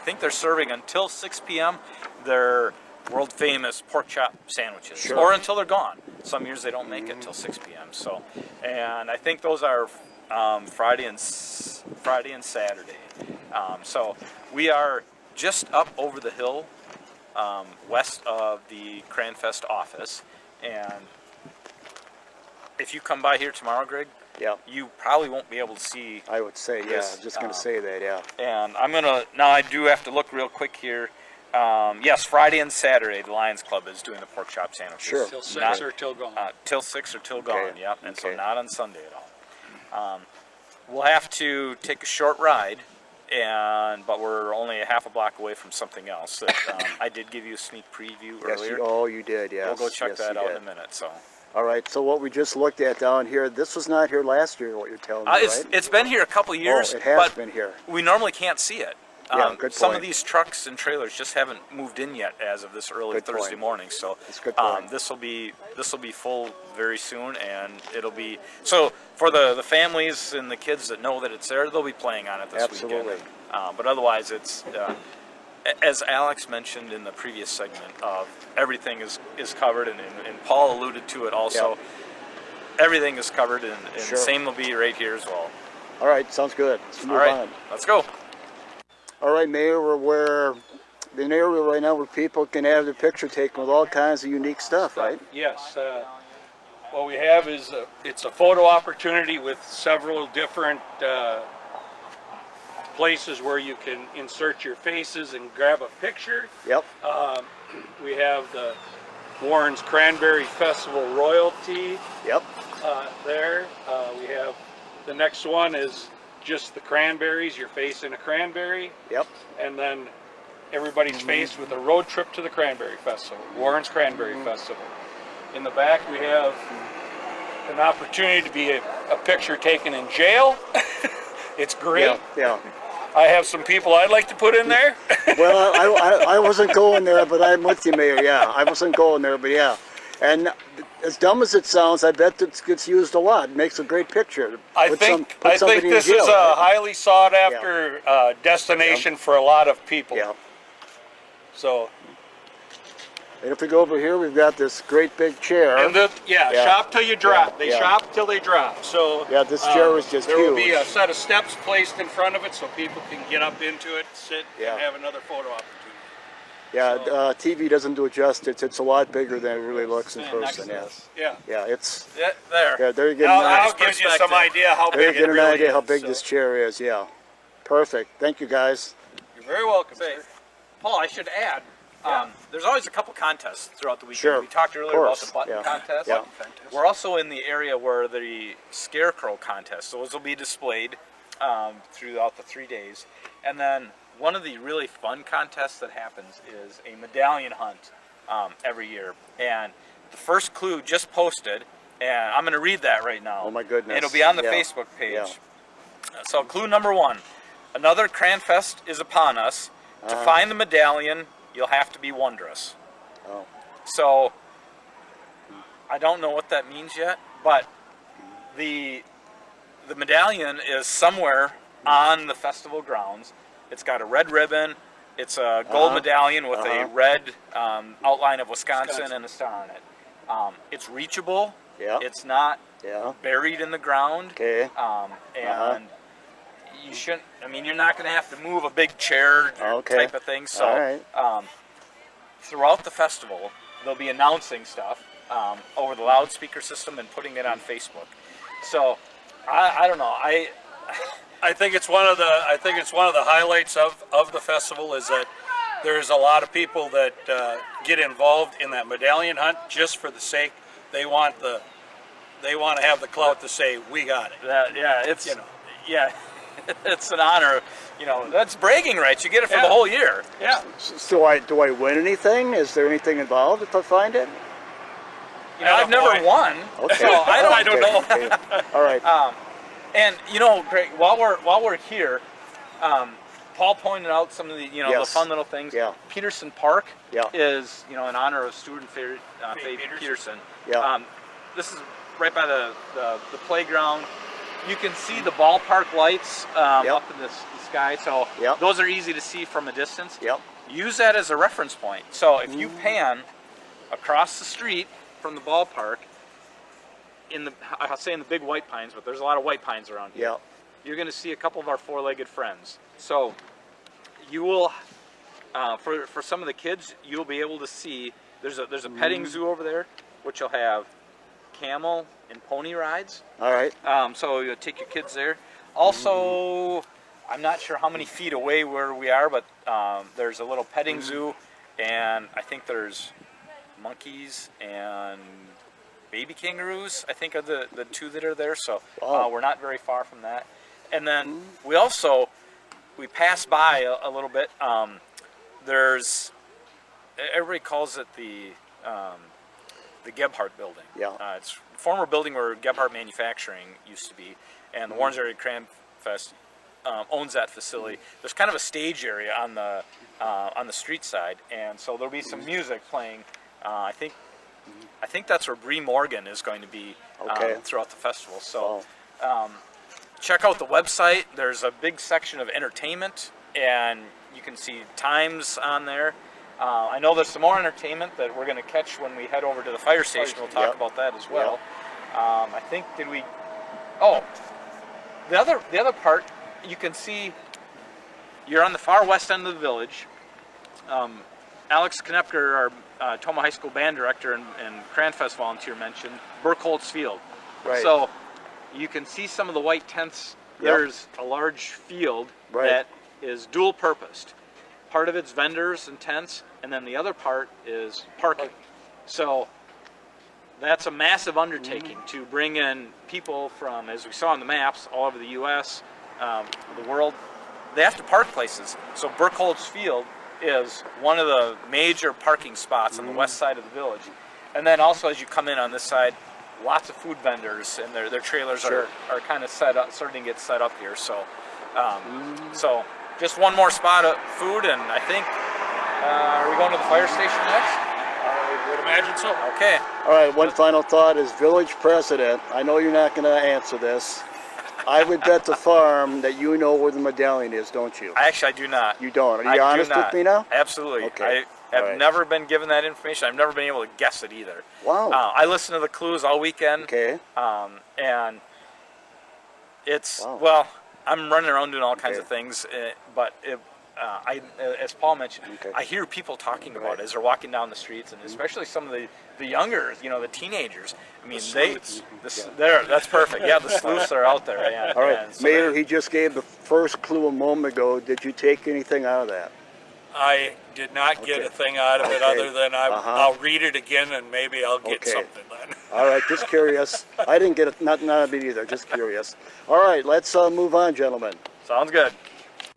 think they're serving until 6 p.m. their world famous pork chop sandwiches, Sure. or until they're gone. Some years they don't make it till 6 p.m. So, and I think those are Friday and Saturday. So we are just up over the hill, west of the Cranfest office, and if you come by here tomorrow, Greg, Yeah. you probably won't be able to see. I would say, yeah. This, I'm just going to say that, yeah. And I'm gonna now. I do have to look real quick here. Yes, Friday and Saturday, the Lions Club is doing the pork chop sandwiches. Sure. Till 6 Not- or till gone. Till 6 or till Okay. gone. Yep. And so Okay. not on Sunday at all. We'll have to take a short ride, but we're only a half a block away from something else. That, I did give you a sneak preview Yes, earlier. you did, yes. We'll go check Yes, that you out did. in a minute. So. All right, so what we just looked at down here, this was not here last year, what you're telling me, right? It's been here a couple years, it has but been here. we normally can't see it. Yeah, good Some of point. these trucks and trailers just haven't moved in yet as of this early Good Thursday point. morning. So That's a good point. this will be full very soon, and it'll be so for the families and the kids that know that it's there, they'll be playing on it this Absolutely. weekend. But otherwise, it's as Alex mentioned in the previous segment, everything is covered, and Paul alluded to it also. Yep. Everything is covered, and Sure. same will be right here as well. All right, sounds good. Let's move All right, on. let's go. All right, Mayor, we're in an area right now where people can have their picture taken with all kinds of unique stuff, right? Yes. What we have is it's a photo opportunity with several different places where you can insert your faces and grab a picture. Yep. We have the Warren's Cranberry Festival royalty Yep. there. We have the next one is just the cranberries, your face in a cranberry, Yep. and then everybody's face with a road trip to the Cranberry Festival, Warren's Cranberry Festival. In the back we have an opportunity to be a picture taken in jail. It's great. Yeah. Yeah. I have some people I'd like to put in there. Well, I wasn't going there, but I'm with you, Mayor. Yeah, I wasn't going there, but yeah. And as dumb as it sounds, I bet it gets used a lot. It makes a great picture. I Put think somebody in this jail, is a right? highly sought after destination for a lot of people. Yeah. So, And if we go over here, we've got this great big chair. and Yeah. shop till you drop. Yeah, They yeah. shop till they drop. So Yeah, this chair is just there will be huge. a set of steps placed in front of it so people can get up into it, sit, Yeah. and have another photo opportunity. Yeah, TV doesn't do it justice. It's a lot bigger than it really looks in Stand next person. to Yeah. us. Yeah. Yeah, it's There. yeah. There you get Now an, gives you some perspective. idea how there you big get it an really idea is. how big So, this chair is. Yeah, perfect. Thank you, guys. You're very welcome. Say, Sir. Paul, I should add, there's always a couple contests throughout the weekend. Sure. We talked earlier Of about course. the button Yeah. contest. Yeah. We're also in the area where the scarecrow contest. Those will be displayed throughout the 3 days. And then one of the really fun contests that happens is a medallion hunt every year. And the first clue just posted, and I'm going to read that right now. Oh, my goodness. It'll be on the Yeah. Facebook page. Yeah. So clue number 1, another Cranfest is upon us. To Uh-huh. find the medallion, you'll have to be wondrous. Oh. So I don't know what that means yet, but the medallion is somewhere on the festival grounds. It's got a red ribbon. It's a gold medallion with a red outline of Wisconsin and a star on it. It's reachable. Yeah. It's not Yeah. buried in the ground. Okay. And you shouldn't. I mean, you're not going to have to move a big chair Okay. type of thing. So All right. throughout the festival, they'll be announcing stuff over the loudspeaker system and putting it on Facebook. So I don't know. I think it's one of the highlights of the festival is that there's a lot of people that get involved in that medallion hunt just for the sake they want to have the clout to say we got it. It's You know. it's an honor. You know, that's bragging rights. You get it for the whole year. Yeah. So do I win anything? Is there anything involved if I find it? You know, I've never boy. won, Okay. so I don't know. Okay. All right. And you know, Greg, while we're here, Paul pointed out some of the the Yes. fun little things. Yeah. Peterson Park Yeah. is in honor of student Faye Peterson. Yeah. This is right by the playground. You can see the ballpark lights Yep. up in this sky. So Yep. those are easy to see from a distance. Yep. Use that as a reference point. So if you pan across the street from the ballpark, I'll say in the big white pines, but there's a lot of white pines around here. Yep. You're going to see a couple of our four-legged friends. So you will, for some of the kids, you'll be able to see. There's a petting zoo over there, which will have camel and pony rides. All right. So you'll take your kids there. Also, I'm not sure how many feet away where we are, but there's a little petting zoo, and I think there's monkeys and baby kangaroos, I think, are the two that are there. So Wow. we're not very far from that. And then we pass by a little bit. There's, everybody calls it the Gebhardt building. Yeah. It's a former building where Gebhardt Manufacturing used to be, and the Warrens Area Cran Fest owns that facility. There's kind of a stage area on the street side, and so there'll be some music playing. I think that's where Bree Morgan is going to be Okay. throughout the festival. So Wow. check out the website. There's a big section of entertainment, and you can see times on there. I know there's some more entertainment that we're going to catch when we head over to the fire station. We'll talk Yep. about that as well. I think the other part, you can see you're on the far west end of the village. Alex Knepker, our Toma High School band director and Cranfest volunteer, mentioned Burkholz Field. Right. So you can see some of the white tents. Yep. There's a large field Right. that is dual purposed. Part of it's vendors and tents, and then the other part is parking. So that's a massive undertaking to bring in people from, as we saw on the maps, all over the U.S., the world. They have to park places. So Burkholz Field is one of the major parking spots on the west side of the village. And then also as you come in on this side, lots of food vendors, and their trailers Sure. are kind of starting to get set up here. So, so just one more spot of food, and I think, are we going to the fire station next? I would imagine so. Okay. All right, one final thought as village president. I know you're not going to answer this. I would bet the farm that you know where the medallion is, don't you? I do not. You don't. Are I you do honest with not. me now? Absolutely. Okay. I have All right. never been given that information. I've never been able to guess it either. Wow. I listen to the clues all weekend. Okay. And it's, Wow. well, I'm running around doing all kinds Okay. of things, but as Paul mentioned, Okay. I hear people talking about Right. it as they're walking down the streets, and especially some of the younger, the teenagers. I mean, that's perfect. Yeah, the sleuths are out there. And, All right, and so Mayor, he just gave the first clue a moment ago. Did you take anything out of that? I did not get Okay. a thing out of it Okay. other than I'll read it again and maybe I'll get Okay. something then. All right, just curious. I didn't get it, not a bit either, just curious. All right, let's move on, gentlemen. Sounds good.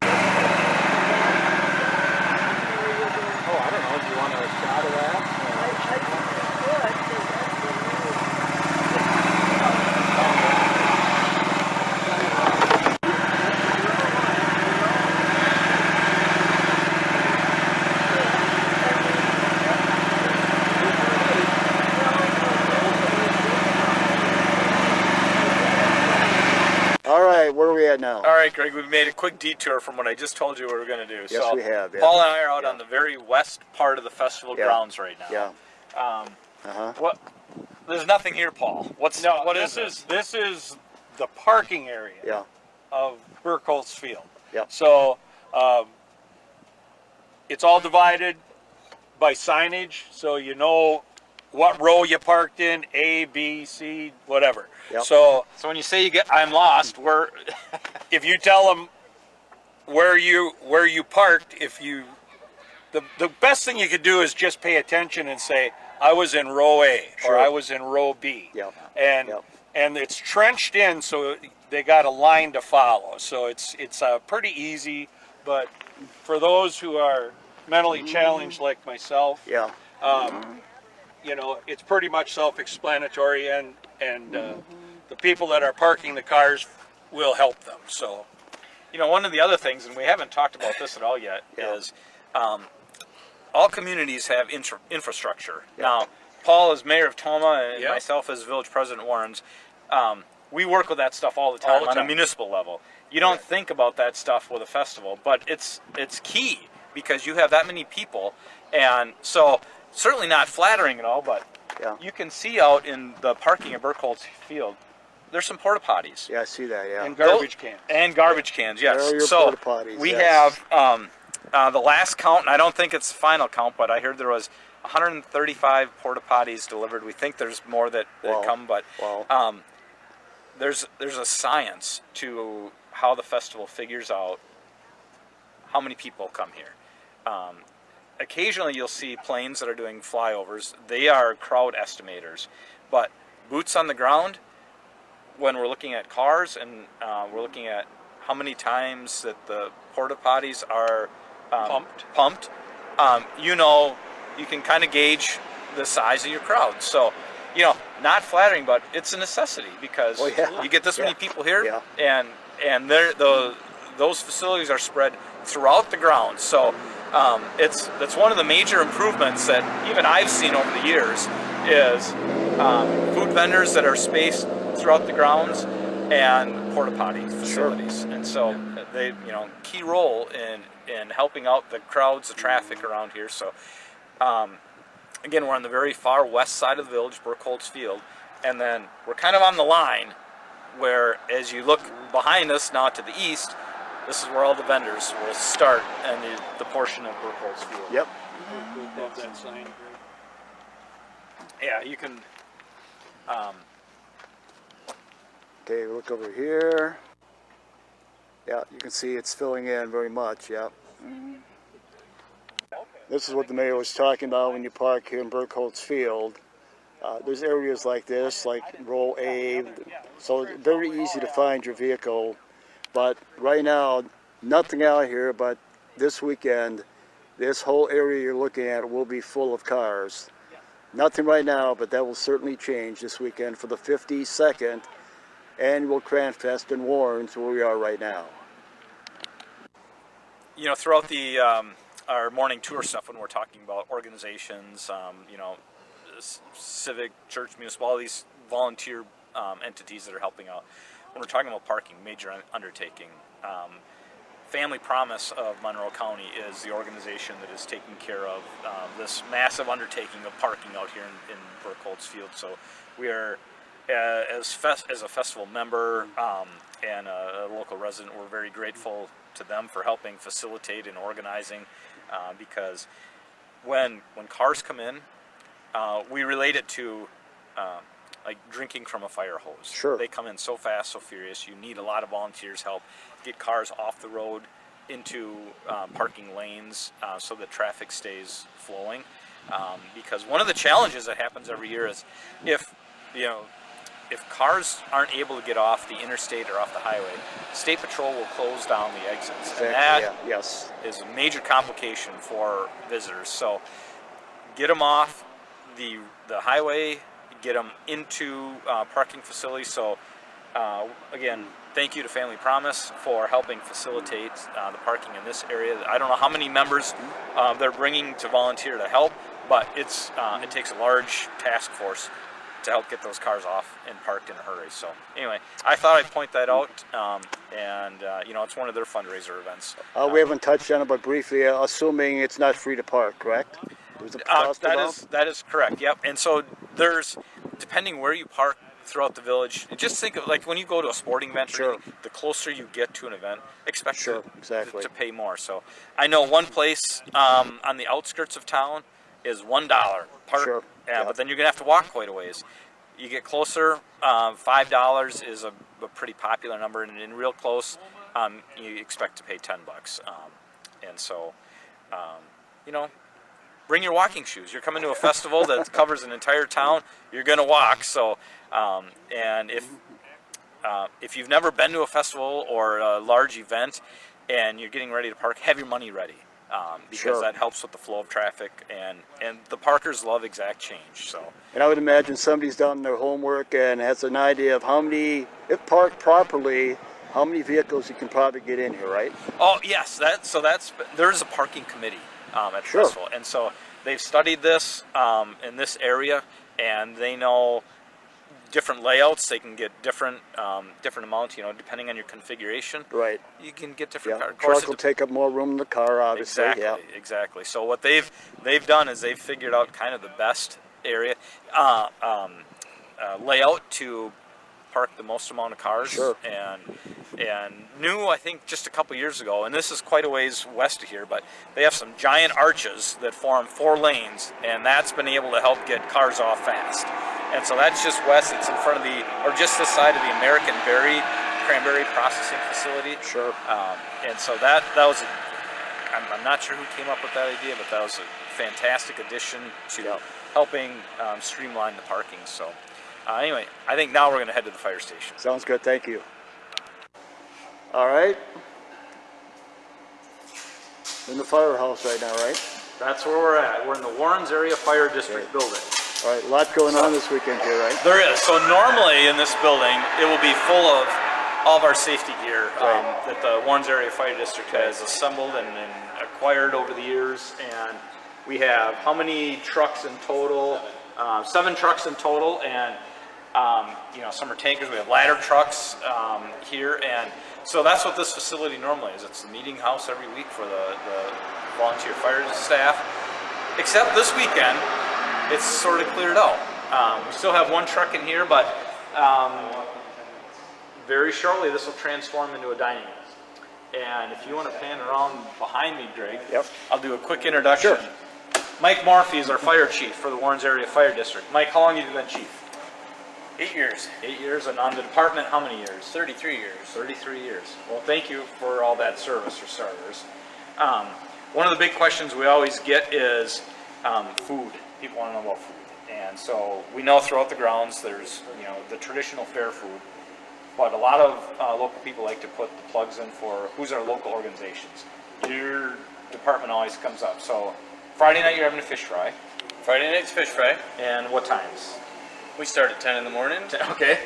Oh, I don't know. Do you want a shot of that? All right, where are we at now? All right, Greg, we've made a quick detour from what I just told you we were going to do. Yes, so we have, yeah. Paul and I are out Yeah. on the very west part of the festival Yeah. grounds right now. Yeah. What? There's nothing here, Paul. What is this? This is the parking area Yeah. of Burkholz Field. Yep. So it's all divided by signage, so you know what row you parked in, A, B, C, whatever. Yep. So So when you say I'm lost, we're if you tell them where you parked, the best thing you could do is just pay attention and say, I was in row A Sure. or I was in row B. Yep. And Yep. and it's trenched in, so they got a line to follow. So it's pretty easy, but for those who are mentally challenged like myself, Yeah. it's pretty much self-explanatory, and the people that are parking the cars will help them. So one of the other things, and we haven't talked about this at all yet, Yeah. is all communities have infrastructure. Now, Paul is mayor of Toma, and Yeah. myself as village president Warrens, we work with that stuff all the time on a time. municipal level. You don't think about that stuff with a festival, but it's key because you have that many people, and so certainly not flattering at all. But Yeah. you can see out in the parking at Burkholz Field, there's some porta potties. Yeah, I see that, yeah. And garbage cans. And garbage cans, yes. There are your so porta potties, we yes. have the last count, and I don't think it's the final count, but I heard there was 135 porta potties delivered. We think there's more that Wow. come, but Wow. there's a science to how the festival figures out how many people come here. Occasionally you'll see planes that are doing flyovers. They are crowd estimators, but boots on the ground, when we're looking at cars and we're looking at how many times that the porta potties are pumped, you can kind of gauge the size of your crowd. So, not flattering, but it's a necessity because Well, yeah. you get this many Yeah. people here, Yeah. and those facilities are spread throughout the grounds. So that's one of the major improvements that even I've seen over the years is food vendors that are spaced throughout the grounds and porta potty facilities. And so they, key role in helping out the crowds, the traffic around here. So again, we're on the very far west side of the village, Burkholz Field, and then we're kind of on the line where, as you look behind us now to the east, this is where all the vendors will start and the portion of Burkholz Field. Yep. Love that sign. Yeah, you can. Okay, look over here. Yeah, you can see it's filling in very much, yeah. This is what the mayor was talking about when you park here in Burkholz Field. There's areas like this, like row A, so it's very easy to find your vehicle. But right now, nothing out here, but this weekend, this whole area you're looking at will be full of cars. Nothing right now, but that will certainly change this weekend for the 52nd annual Cranfest in Warrens, where we are right now. Throughout the our morning tour stuff, when we're talking about organizations, civic, church, municipal, all these volunteer entities that are helping out. When we're talking about parking, major undertaking, Family Promise of Monroe County is the organization that is taking care of this massive undertaking of parking out here in Burkholz Field. So we are, as a festival member and a local resident, we're very grateful to them for helping facilitate and organizing, because when cars come in, we relate it to like drinking from a fire hose. Sure. They come in so fast, so furious. You need a lot of volunteers' help. Get cars off the road into parking lanes so that traffic stays flowing. Because one of the challenges that happens every year is if cars aren't able to get off the interstate or off the highway, State Patrol will close down the exits. Exactly, And that yeah, yes. is a major complication for visitors. So get them off the highway, get them into parking facilities. So again, thank you to Family Promise for helping facilitate the parking in this area. I don't know how many members they're bringing to volunteer to help, but it takes a large task force to help get those cars off and parked in a hurry. So anyway, I thought I'd point that out, and it's one of their fundraiser events. We haven't touched on it, but briefly, assuming it's not free to park, correct? There's a cost involved? That is correct. Yep. And so there's, depending where you park throughout the village, just think of like when you go to a sporting event, Sure. the closer you get to an event, expect Sure, exactly. to pay more. So I know one place on the outskirts of town is $1 park, Sure, yeah. but then you're gonna have to walk quite a ways. You get closer, $5 is a pretty popular number, and in real close, you expect to pay $10. And so, bring your walking shoes. You're coming to a festival that covers an entire town. You're going to walk. So, and if you've never been to a festival or a large event and you're getting ready to park, have your money ready, because Sure. that helps with the flow of traffic. And the parkers love exact change. So, And I would imagine somebody's done their homework and has an idea of how many, if parked properly, how many vehicles you can probably get in here, right? oh yes, there's a parking committee at the Sure. festival, and so they've studied this in this area, and they know different layouts. They can get different different amounts, you know, depending on your configuration. Right. You can get different Yeah. cars. Of course, Truck will take up more room in the car, obviously. exactly, Yeah. exactly. So what they've done is they've figured out kind of the best area layout to park the most amount of cars. Sure. And new, I think, just a couple years ago, and this is quite a ways west of here, but they have some giant arches that form 4 lanes, and that's been able to help get cars off fast. And so that's just west. It's in front of or just this side of the American cranberry processing facility. Sure. And so that was, I'm not sure who came up with that idea, but that was a fantastic addition to helping streamline the parking. So anyway, I think now we're going to head to the fire station. Sounds good. Thank you. All right. In the firehouse right now, right? That's where we're at. We're in the Warrens Area Fire District building. All right. A lot going on this weekend here, right? There is. So normally in this building, it will be full of all of our safety gear that the Warrens Area Fire District has assembled and acquired over the years. And we have how many trucks in total? 7 trucks in total, and you know, some are tankers. We have ladder trucks here, and so that's what this facility normally is. It's the meeting house every week for the volunteer fire staff. Except this weekend, it's sort of cleared out. We still have 1 truck in here, but very shortly this will transform into a dining room. And if you want to pan around behind me, Greg, I'll do a quick introduction. Sure. Mike Morphy is our fire chief for the Warrens Area Fire District. Mike, how long have you been chief? 8 years. 8 years, and on the department, how many years? 33 years. 33 years. Well, thank you for all that service, for starters. One of the big questions we always get is food. People want to know about food. And so we know throughout the grounds there's, you know, the traditional fair food, but a lot of local people like to put the plugs in for who's our local organizations. Your department always comes up. So Friday night you're having a fish fry. Friday night's fish fry. And what times? We start at 10 in the morning. Okay.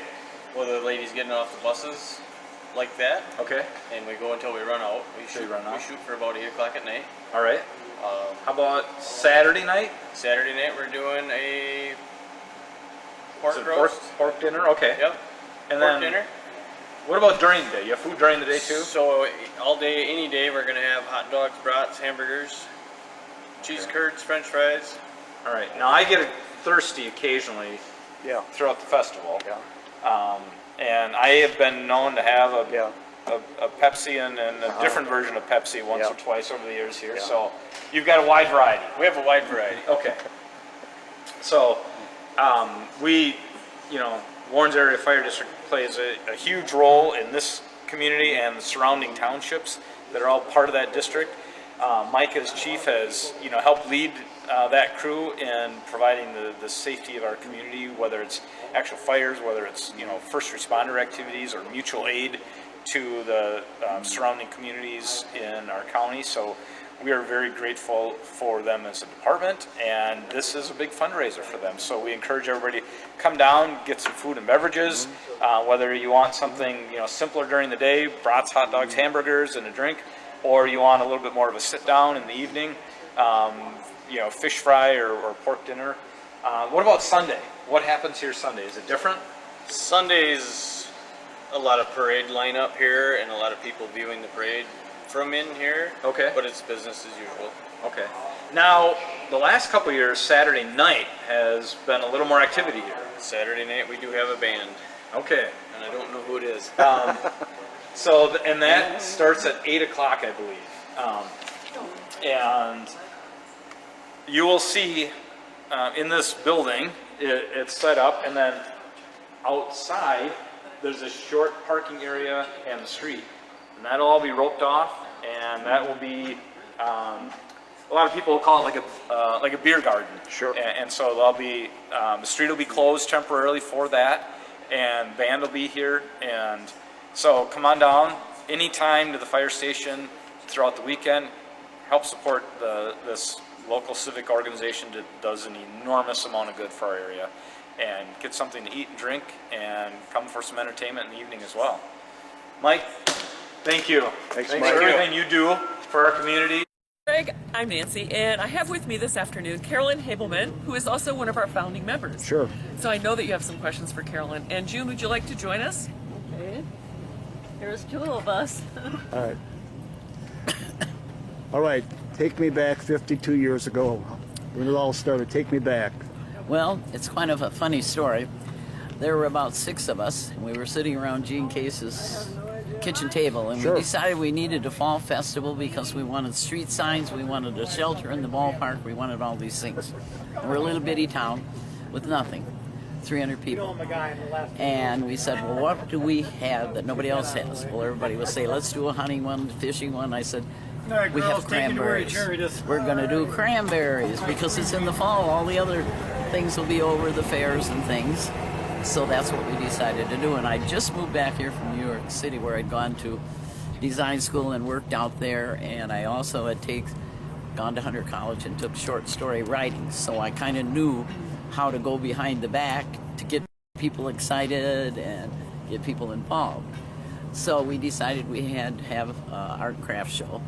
Well, the ladies getting off the buses like that. Okay. And we go until we run out. We shoot for about 8 o'clock at night. All right. How about Saturday night? Saturday night we're doing a pork Is it roast. Pork dinner? Okay. Yep. And pork then dinner. What about during the day? You have food during the day too? So all day, any day, we're gonna have hot dogs, brats, hamburgers, cheese curds, French fries. All right. Now I get thirsty occasionally throughout the festival. And I have been known to have a Pepsi and a different version of Pepsi once or twice over the years here. So you've got a wide variety. We have a wide variety. Okay. So we, you know, Warrens Area Fire District plays a huge role in this community and the surrounding townships that are all part of that district. Mike as chief has, you know, helped lead that crew in providing the safety of our community, whether it's actual fires, whether it's, you know, first responder activities or mutual aid to the surrounding communities in our county. So we are very grateful for them as a department, and this is a big fundraiser for them. So we encourage everybody to come down, get some food and beverages, whether you want something, you know, simpler during the day, brats, hot dogs, hamburgers, and a drink, or you want a little bit more of a sit down in the evening, you know, fish fry or pork dinner. What about Sunday? What happens here Sunday? Is it different? Sunday's a lot of parade lineup here and a lot of people viewing the parade from in here. Okay. But it's business as usual. Okay. Now, the last couple of years, Saturday night has been a little more activity here. Saturday night we do have a band. Okay. And I don't know who it is. And that starts at 8 o'clock, I believe. And you will see in this building, it's set up, and then outside, there's a short parking area and the street. And that'll all be roped off, and that will be, a lot of people call it like a beer garden. Sure. And so there'll be, the street will be closed temporarily for that, and band will be here. And so come on down anytime to the fire station throughout the weekend. Help support this local civic organization that does an enormous amount of good for our area. And get something to eat and drink, and come for some entertainment in the evening as well. Mike, thank you. Thanks, for Mike. everything you do for our community. Greg, I'm Nancy, and I have with me this afternoon Carolyn Habelman, who is also one of our founding members. Sure. So I know that you have some questions for Carolyn. And June, would you like to join us? Okay. There's two of us. All right. All right, take me back 52 years ago when it all started. Take me back. Well, it's kind of a funny story. There were about 6 of us, and we were sitting around Gene Case's kitchen table, and Sure. we decided we needed a fall festival because we wanted street signs, we wanted a shelter in the ballpark, we wanted all these things. And we're a little bitty town with nothing, 300 people. And we said, well, what do we have that nobody else has? Well, everybody would say, let's do a hunting one, fishing one. I said, we have cranberries. We're going to do cranberries because it's in the fall. All the other things will be over, the fairs and things. So that's what we decided to do. And I just moved back here from New York City, where I'd gone to design school and worked out there. And I also had gone to Hunter College and took short story writing. So I kind of knew how to go behind the back to get people excited and get people involved. So we decided we had to have an art and craft show.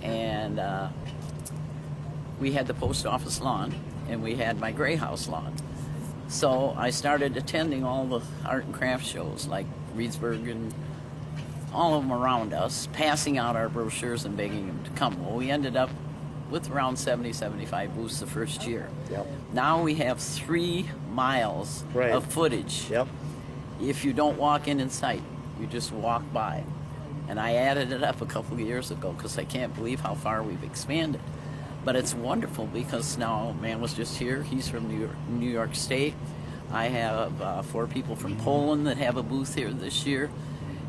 And we had the post office lawn, and we had my gray house lawn. So I started attending all the art and craft shows like Reedsburg and all of them around us, passing out our brochures and begging them to come. Well, we ended up with around 70, 75 booths the first year. Yep. Now we have 3 miles Right. of footage. Yep. If you don't walk in sight, you just walk by. And I added it up a couple of years ago because I can't believe how far we've expanded. But it's wonderful because now man was just here. He's from New York State. I have 4 people from Poland that have a booth here this year.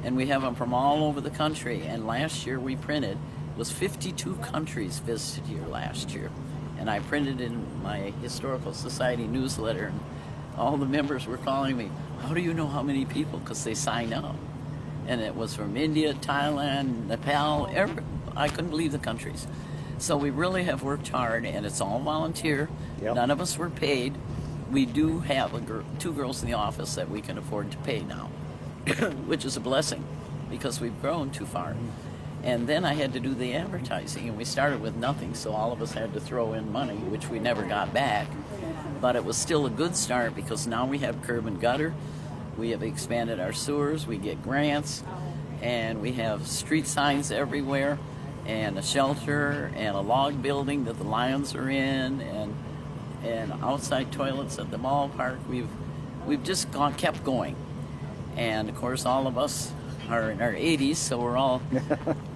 And we have them from all over the country. And last year we printed, was 52 countries visited here last year. And I printed in my Historical Society newsletter. And all the members were calling me, how do you know how many people? Because they sign up. And it was from India, Thailand, Nepal, I couldn't believe the countries. So we really have worked hard, and it's all volunteer. Yep. None of us were paid. We do have 2 girls in the office that we can afford to pay now, which is a blessing because we've grown too far. And then I had to do the advertising, and we started with nothing, so all of us had to throw in money, which we never got back. But it was still a good start because now we have curb and gutter. We have expanded our sewers, we get grants, and we have street signs everywhere, and a shelter, and a log building that the Lions are in, and outside toilets at the ballpark. We've just kept going. And of course all of us are in our 80s, so we're all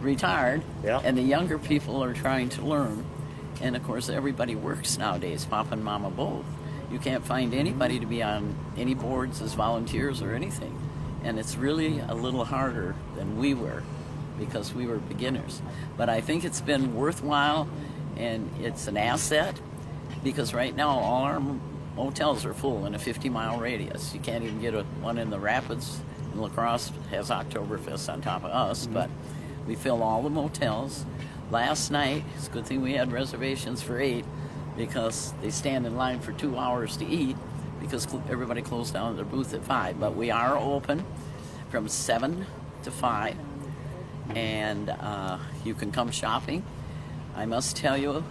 retired, Yeah. and the younger people are trying to learn. And of course everybody works nowadays, Papa and Mama both. You can't find anybody to be on any boards as volunteers or anything. And it's really a little harder than we were because we were beginners. But I think it's been worthwhile, and it's an asset because right now all our motels are full in a 50-mile radius. You can't even get one in the Rapids. And La Crosse has Oktoberfest on top of us, but we fill all the motels. Last night, it's a good thing we had reservations for 8 because they stand in line for 2 hours to eat because everybody closed down their booth at 5. But we are open from 7 to 5, and you can come shopping. I must tell you,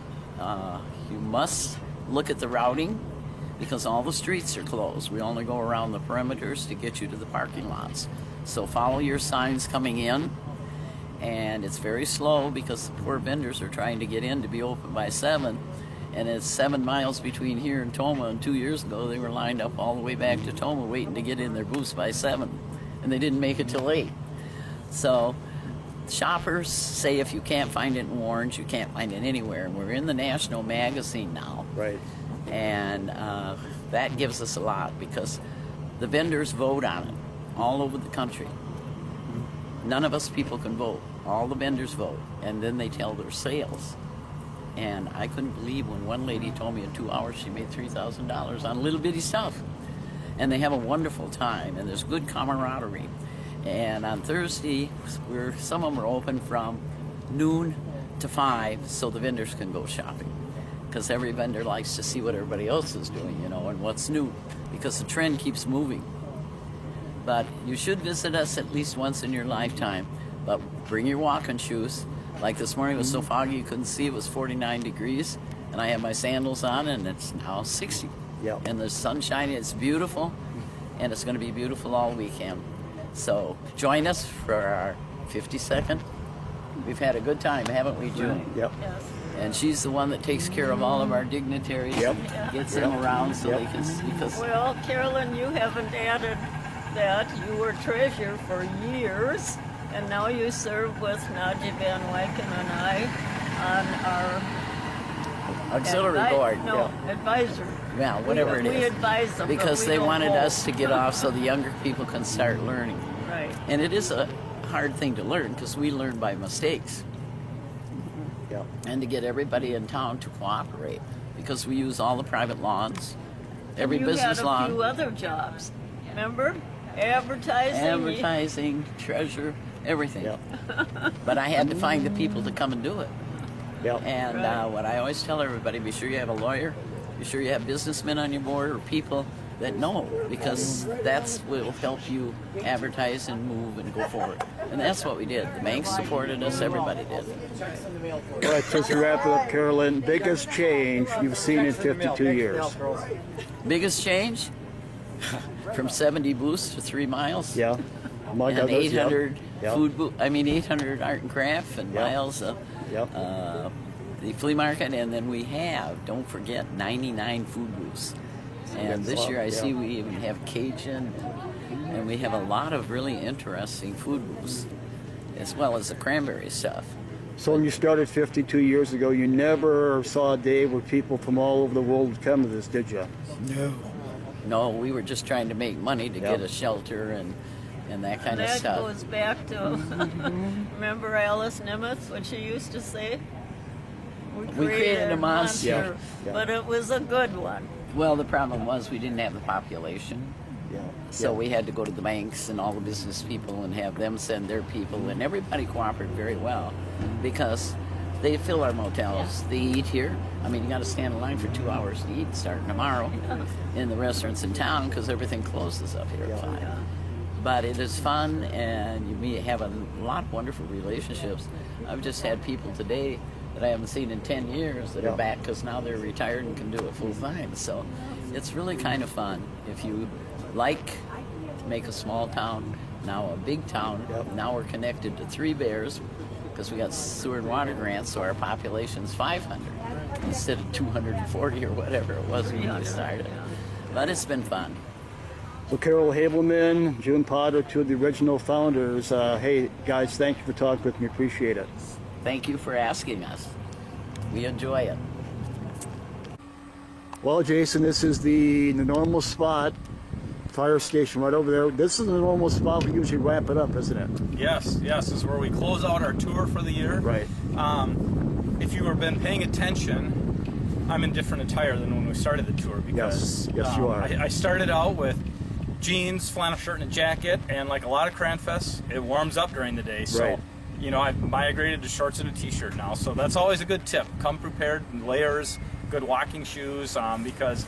you must look at the routing because all the streets are closed. We only go around the perimeters to get you to the parking lots. So follow your signs coming in, and it's very slow because the poor vendors are trying to get in to be open by 7. And it's 7 miles between here and Toma, and 2 years ago they were lined up all the way back to Toma waiting to get in their booths by 7, and they didn't make it till 8. So shoppers say if you can't find it in Orange, you can't find it anywhere. And we're in the national magazine now. Right. And that gives us a lot because the vendors vote on it all over the country. None of us people can vote. All the vendors vote, and then they tell their sales. And I couldn't believe when one lady told me in 2 hours she made $3,000 on little bitty stuff. And they have a wonderful time, and there's good camaraderie. And on Thursday, some of them are open from noon to 5, so the vendors can go shopping. Because every vendor likes to see what everybody else is doing, you know, and what's new. Because the trend keeps moving. But you should visit us at least once in your lifetime. But bring your walking shoes. Like this morning, it was so foggy you couldn't see. It was 49 degrees, and I have my sandals on, and it's now 60. Yep. And the sun's shining. It's beautiful, and it's going to be beautiful all weekend. So join us for our 52nd. We've had a good time, haven't we, June? Yep. Yes. And she's the one that takes care of all of our dignitaries, Yep. gets them around so Yep. they can see. Because Well, Carolyn, you haven't added that. You were treasurer for years, and now you serve with Najee Van Wyken and I on our auxiliary board. No, advisory. Yeah, whatever it We is. advise them, but Because we they don't wanted vote. us to get off so the younger people can start learning. Right. And it is a hard thing to learn because we learn by mistakes. Yep. And to get everybody in town to cooperate because we use all the private lawns, every business You had a lawn, few other jobs. Remember? advertising, treasure, everything. Yep. But I had to find the people to come and do it. Yep. And Right. what I always tell everybody, be sure you have a lawyer, be sure you have businessmen on your board or people that know, because that's what will help you advertise and move and go forward. And that's what we did. The banks supported us, everybody did. All right, just to wrap it up, Carolyn, biggest change you've seen in 52 years? Biggest change? From 70 booths to 3 miles. Yeah. Among And others, 800 yep. food booth. 800 art and craft and Yep. miles of Yep. the flea market, and then we have, don't forget, 99 food booths. And this year I see we even have Cajun, and we have a lot of really interesting food booths, as well as the cranberry stuff. So when you started 52 years ago, you never saw a day where people from all over the world would come to this, did you? No, we were just trying to make money to get a shelter and that kind of That stuff. goes back to, remember Alice Nimitz, what she used to say? We created a monster. Yeah. Yeah. But it was a good one. Well, the problem was we didn't have the population. Yeah. So we had to go to the banks and all the business people and have them send their people, and everybody cooperated very well because they fill our motels. They eat here. I mean, you got to stand in line for 2 hours to eat starting tomorrow in the restaurants in town because everything closes up here at 5. But it is fun, and you have a lot of wonderful relationships. I've just had people today that I haven't seen in 10 years that are back because now they're retired and can do it full time. So it's really kind of fun. If you like to make a small town, now a big town, now we're connected to 3 bears because we got sewer and water grants, so our population's 500 instead of 240 or whatever it was when we started. But it's been fun. So Carol Habelman, June Potter, two of the original founders. Hey, guys, thank you for talking with me. Appreciate it. Thank you for asking us. We enjoy it. Well, Jason, this is the normal spot, fire station right over there. This is the normal spot we usually wrap it up, isn't it? Yes, this is where we close out our tour for the year. Right. If you have been paying attention, I'm in different attire than when we started the tour because Yes, you are. I started out with jeans, flannel shirt, and a jacket, and like a lot of Cranfests, it warms up during the day. So, Right. I've migrated to shorts and a t-shirt now. So that's always a good tip. Come prepared, layers, good walking shoes, because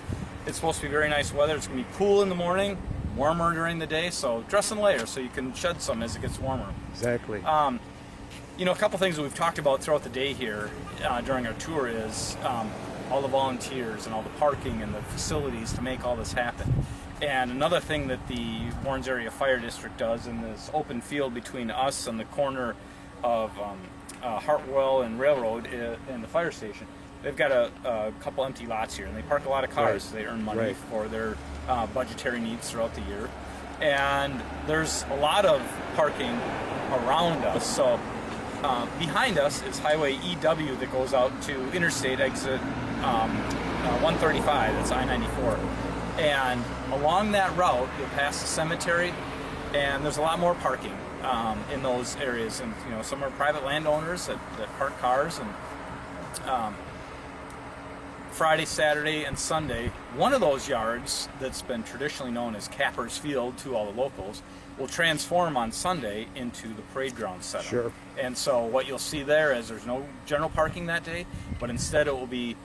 it's supposed to be very nice weather. It's going to be cool in the morning, warmer during the day. So dress in layers so you can shed some as it gets warmer. Exactly. A couple things that we've talked about throughout the day here during our tour is all the volunteers and all the parking and the facilities to make all this happen. And another thing that the Warrens Area Fire District does in this open field between us and the corner of Hartwell and Railroad and the fire station, they've got a couple empty lots here, and they park a lot of cars. Right. They earn money Right. for their budgetary needs throughout the year. And there's a lot of parking around us. So behind us is Highway EW that goes out to Interstate Exit 135, that's I-94. And along that route, you'll pass the cemetery, and there's a lot more parking in those areas. And some are private landowners that park cars. And Friday, Saturday, and Sunday, one of those yards that's been traditionally known as Capper's Field to all the locals will transform on Sunday into the parade ground setup. Sure. And so what you'll see there is there's no general parking that day, but instead it will be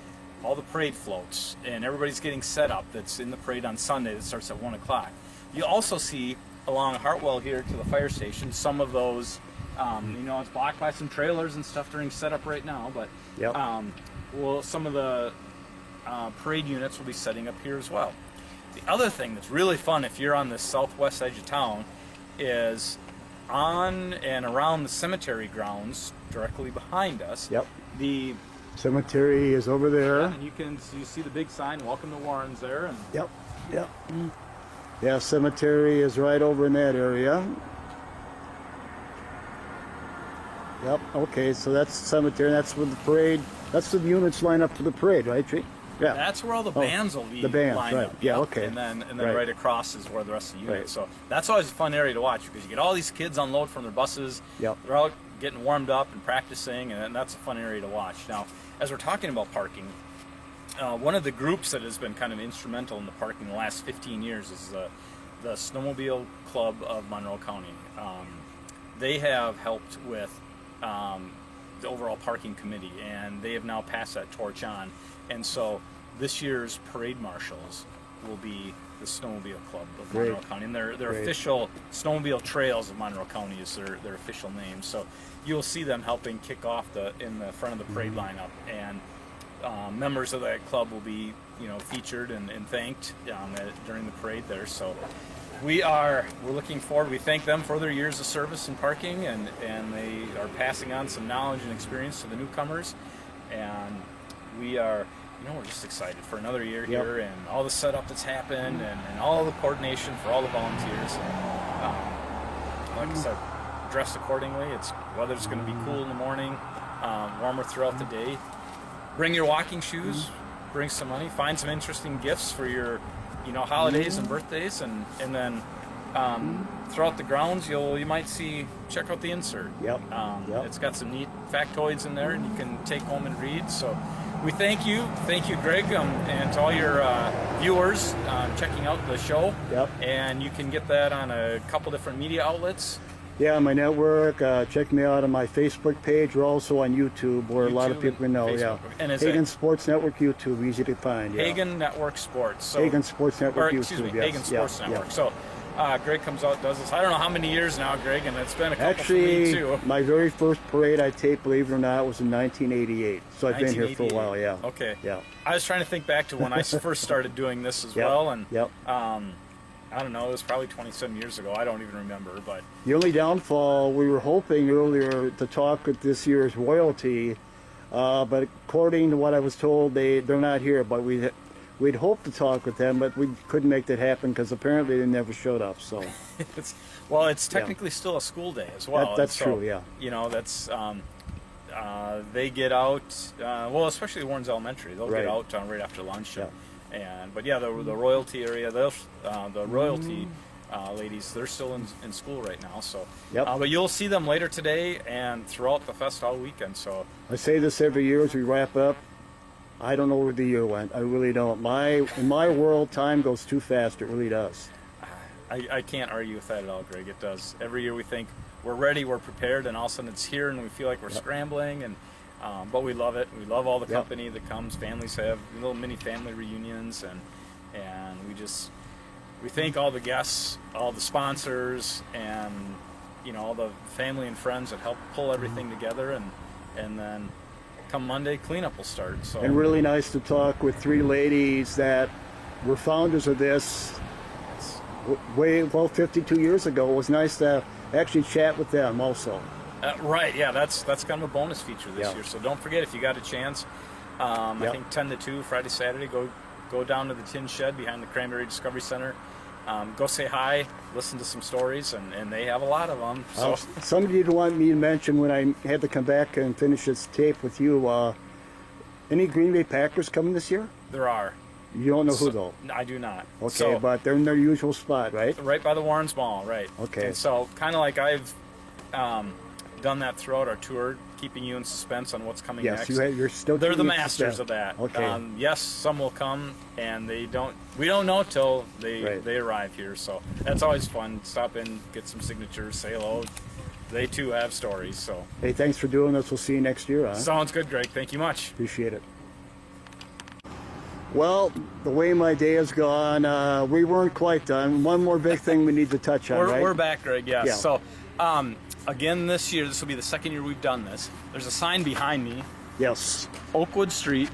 all the parade floats, and everybody's getting set up that's in the parade on Sunday that starts at 1 o'clock. You'll also see along Hartwell here to the fire station some of those You know, it's blocked by some trailers and stuff during setup right now, but Yep. well, some of the parade units will be setting up here as well. The other thing that's really fun if you're on the southwest edge of town is on and around the cemetery grounds directly behind us. Yep. The Cemetery is over there. and you see the big sign, "Welcome to Warren's" there, and Yep. Yep. Yeah, cemetery is right over in that area. Yep. Okay, so that's cemetery. That's where the parade. That's the units line up for the parade, right, Tree? Yeah. that's where all the bands will be the bands, lined right. up. Yeah, Yep. okay. And then Right. right across is where the rest of the units. Right. So that's always a fun area to watch because you get all these kids unload from their buses. Yep. They're all getting warmed up and practicing, and that's a fun area to watch. Now, as we're talking about parking, one of the groups that has been kind of instrumental in the parking the last 15 years is the Snowmobile Club of Monroe County. They have helped with the overall parking committee, and they have now passed that torch on. And so this year's parade marshals will be the Snowmobile Club of Great. Monroe County, and their Great. official Snowmobile Trails of Monroe County is their official name. So you'll see them helping kick off in the front of the parade lineup, and members of that club will be featured and thanked during the parade there. So we're looking forward. We thank them for their years of service in parking, and they are passing on some knowledge and experience to the newcomers, and we're just excited for another year Yep. here, and all the setup that's happened, and all the coordination for all the volunteers. Like I said, dressed accordingly. Weather's going to be cool in the morning, warmer throughout the day. Bring your walking shoes, bring some money, find some interesting gifts for your holidays and birthdays, and then throughout the grounds you might check out the insert. Yep. Yep. It's got some neat factoids in there, and you can take home and read. So we thank you, Greg, and to all your viewers checking out the show. Yep. And you can get that on a couple different media outlets. Yeah, my network. Check me out on my Facebook page. We're also on YouTube, where a lot of YouTube people and know. Facebook. Yeah, And it's Hagen at Sports Network YouTube, easy to find. Yeah. Hagen Network Sports. So, Hagen Sports Network or, YouTube. excuse me, yes. Hagen Sports Yeah, Network. yeah. So Greg comes out, does this. I don't know how many years now, Greg, and it's been a couple for me Actually, too. my very first parade I taped, believe it or not, was in 1988. So I've been here for a while. Yeah. Okay. Yeah. I was trying to think back to when I first started doing this as Yep. well, and Yep. I don't know, it was probably 27 years ago. I don't even remember, but The only downfall, we were hoping earlier to talk with this year's royalty, but according to what I was told, they're not here. But we'd hoped to talk with them, but we couldn't make that happen because apparently they never showed up. So it's technically still a school day as well. that's and so, true. Yeah. That's they get out. Especially Warren's Elementary, they'll Right. get out right after lunch. Yeah. But yeah, the royalty area, the royalty ladies, they're still in school right now. So, Yep. but you'll see them later today and throughout the fest all weekend. So I say this every year as we wrap up. I don't know where the year went. I really don't. In my world, time goes too fast. It really does. I can't argue with that at all, Greg. It does. Every year we think we're ready, we're prepared, and all of a sudden it's here, and we feel like we're scrambling. And but we love it. We love all the Yep. company that comes. Families have little mini family reunions, and we thank all the guests, all the sponsors, and all the family and friends that help pull everything together. And then come Monday, cleanup will start. So And really nice to talk with three ladies that were founders of this 52 years ago. It was nice to actually chat with them also. Right, yeah, that's kind of a bonus feature this Yeah. year. So don't forget, if you got a chance, I Yep. think 10 to 2, Friday, Saturday, go down to the Tin Shed behind the Cranberry Discovery Center. Go say hi, listen to some stories, and they have a lot of them. So Somebody did want me to mention when I had to come back and finish this tape with you, any Green Bay Packers coming this year? there are. You don't know who though? I do not. Okay, So, but they're in their usual spot, right? right by the Warrens Mall, right. Okay. And so kind of like I've done that throughout our tour, keeping you in suspense on what's coming Yes, next. you're still. They're the keeping it masters suspense. of that. Okay. Yes, some will come, and we don't know till Right. they arrive here. So that's always fun. Stop in, get some signatures, say hello. They too have stories. So Hey, thanks for doing this. We'll see you next year, huh? sounds good, Greg. Thank you much. Appreciate it. Well, the way my day has gone, we weren't quite done. One more big thing we need to touch on, right? We're back, Greg. Yes. Yeah. So again this year, this will be the second year we've done this. There's a sign behind me. Yes. Oakwood Street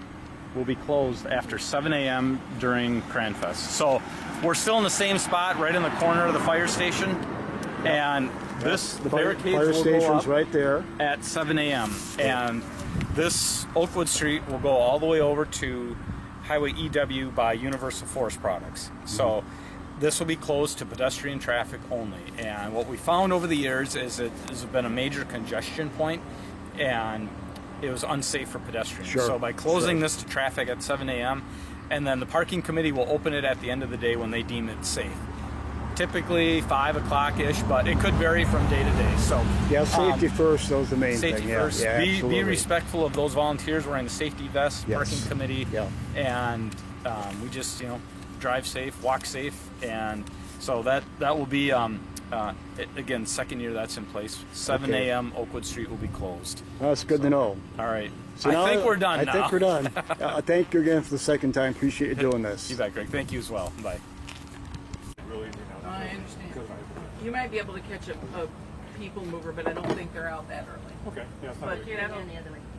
will be closed after 7 a.m. during Cranfest. So we're still in the same spot, right in the corner of the fire station. And the barricades fire will station's go up right there. at 7 a.m. And this Oakwood Street will go all the way over to Highway EW by Universal Forest Products. So this will be closed to pedestrian traffic only. And what we found over the years is it has been a major congestion point, and it was unsafe for pedestrians. Sure. So by closing this to traffic at 7 a.m., and then the parking committee will open it at the end of the day when they deem it safe. Typically 5 o'clock-ish, but it could vary from day to day. So Yeah, safety first, that was the main safety thing. first. Yeah, Be absolutely. respectful of those volunteers wearing the safety vest, Yes. parking committee, Yeah. and we just drive safe, walk safe, and so that will be again, second year that's in place. 7 Okay. a.m. Oakwood Street will be closed. Well, that's good to know. All right. So I now- think we're done now. I think we're done. Thank you again for the second time. Appreciate you doing this. You bet, Greg. Thank you as well. Bye. I understand. You might be able to catch a people mover, but I don't think they're out that early. Okay, yeah, it's not But, big. you know,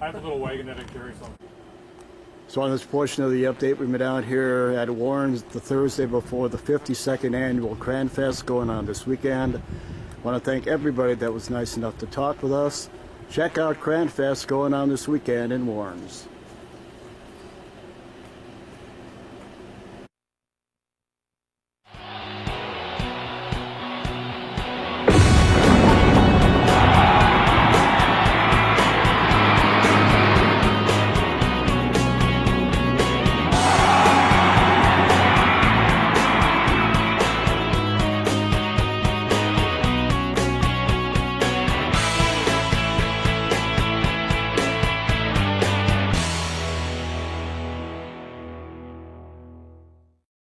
I have a little wagon that I carry some. So on this portion of the update, we've been out here at Warren's the Thursday before the 52nd annual Cranfest going on this weekend. I want to thank everybody that was nice enough to talk with us. Check out Cranfest going on this weekend in Warren's.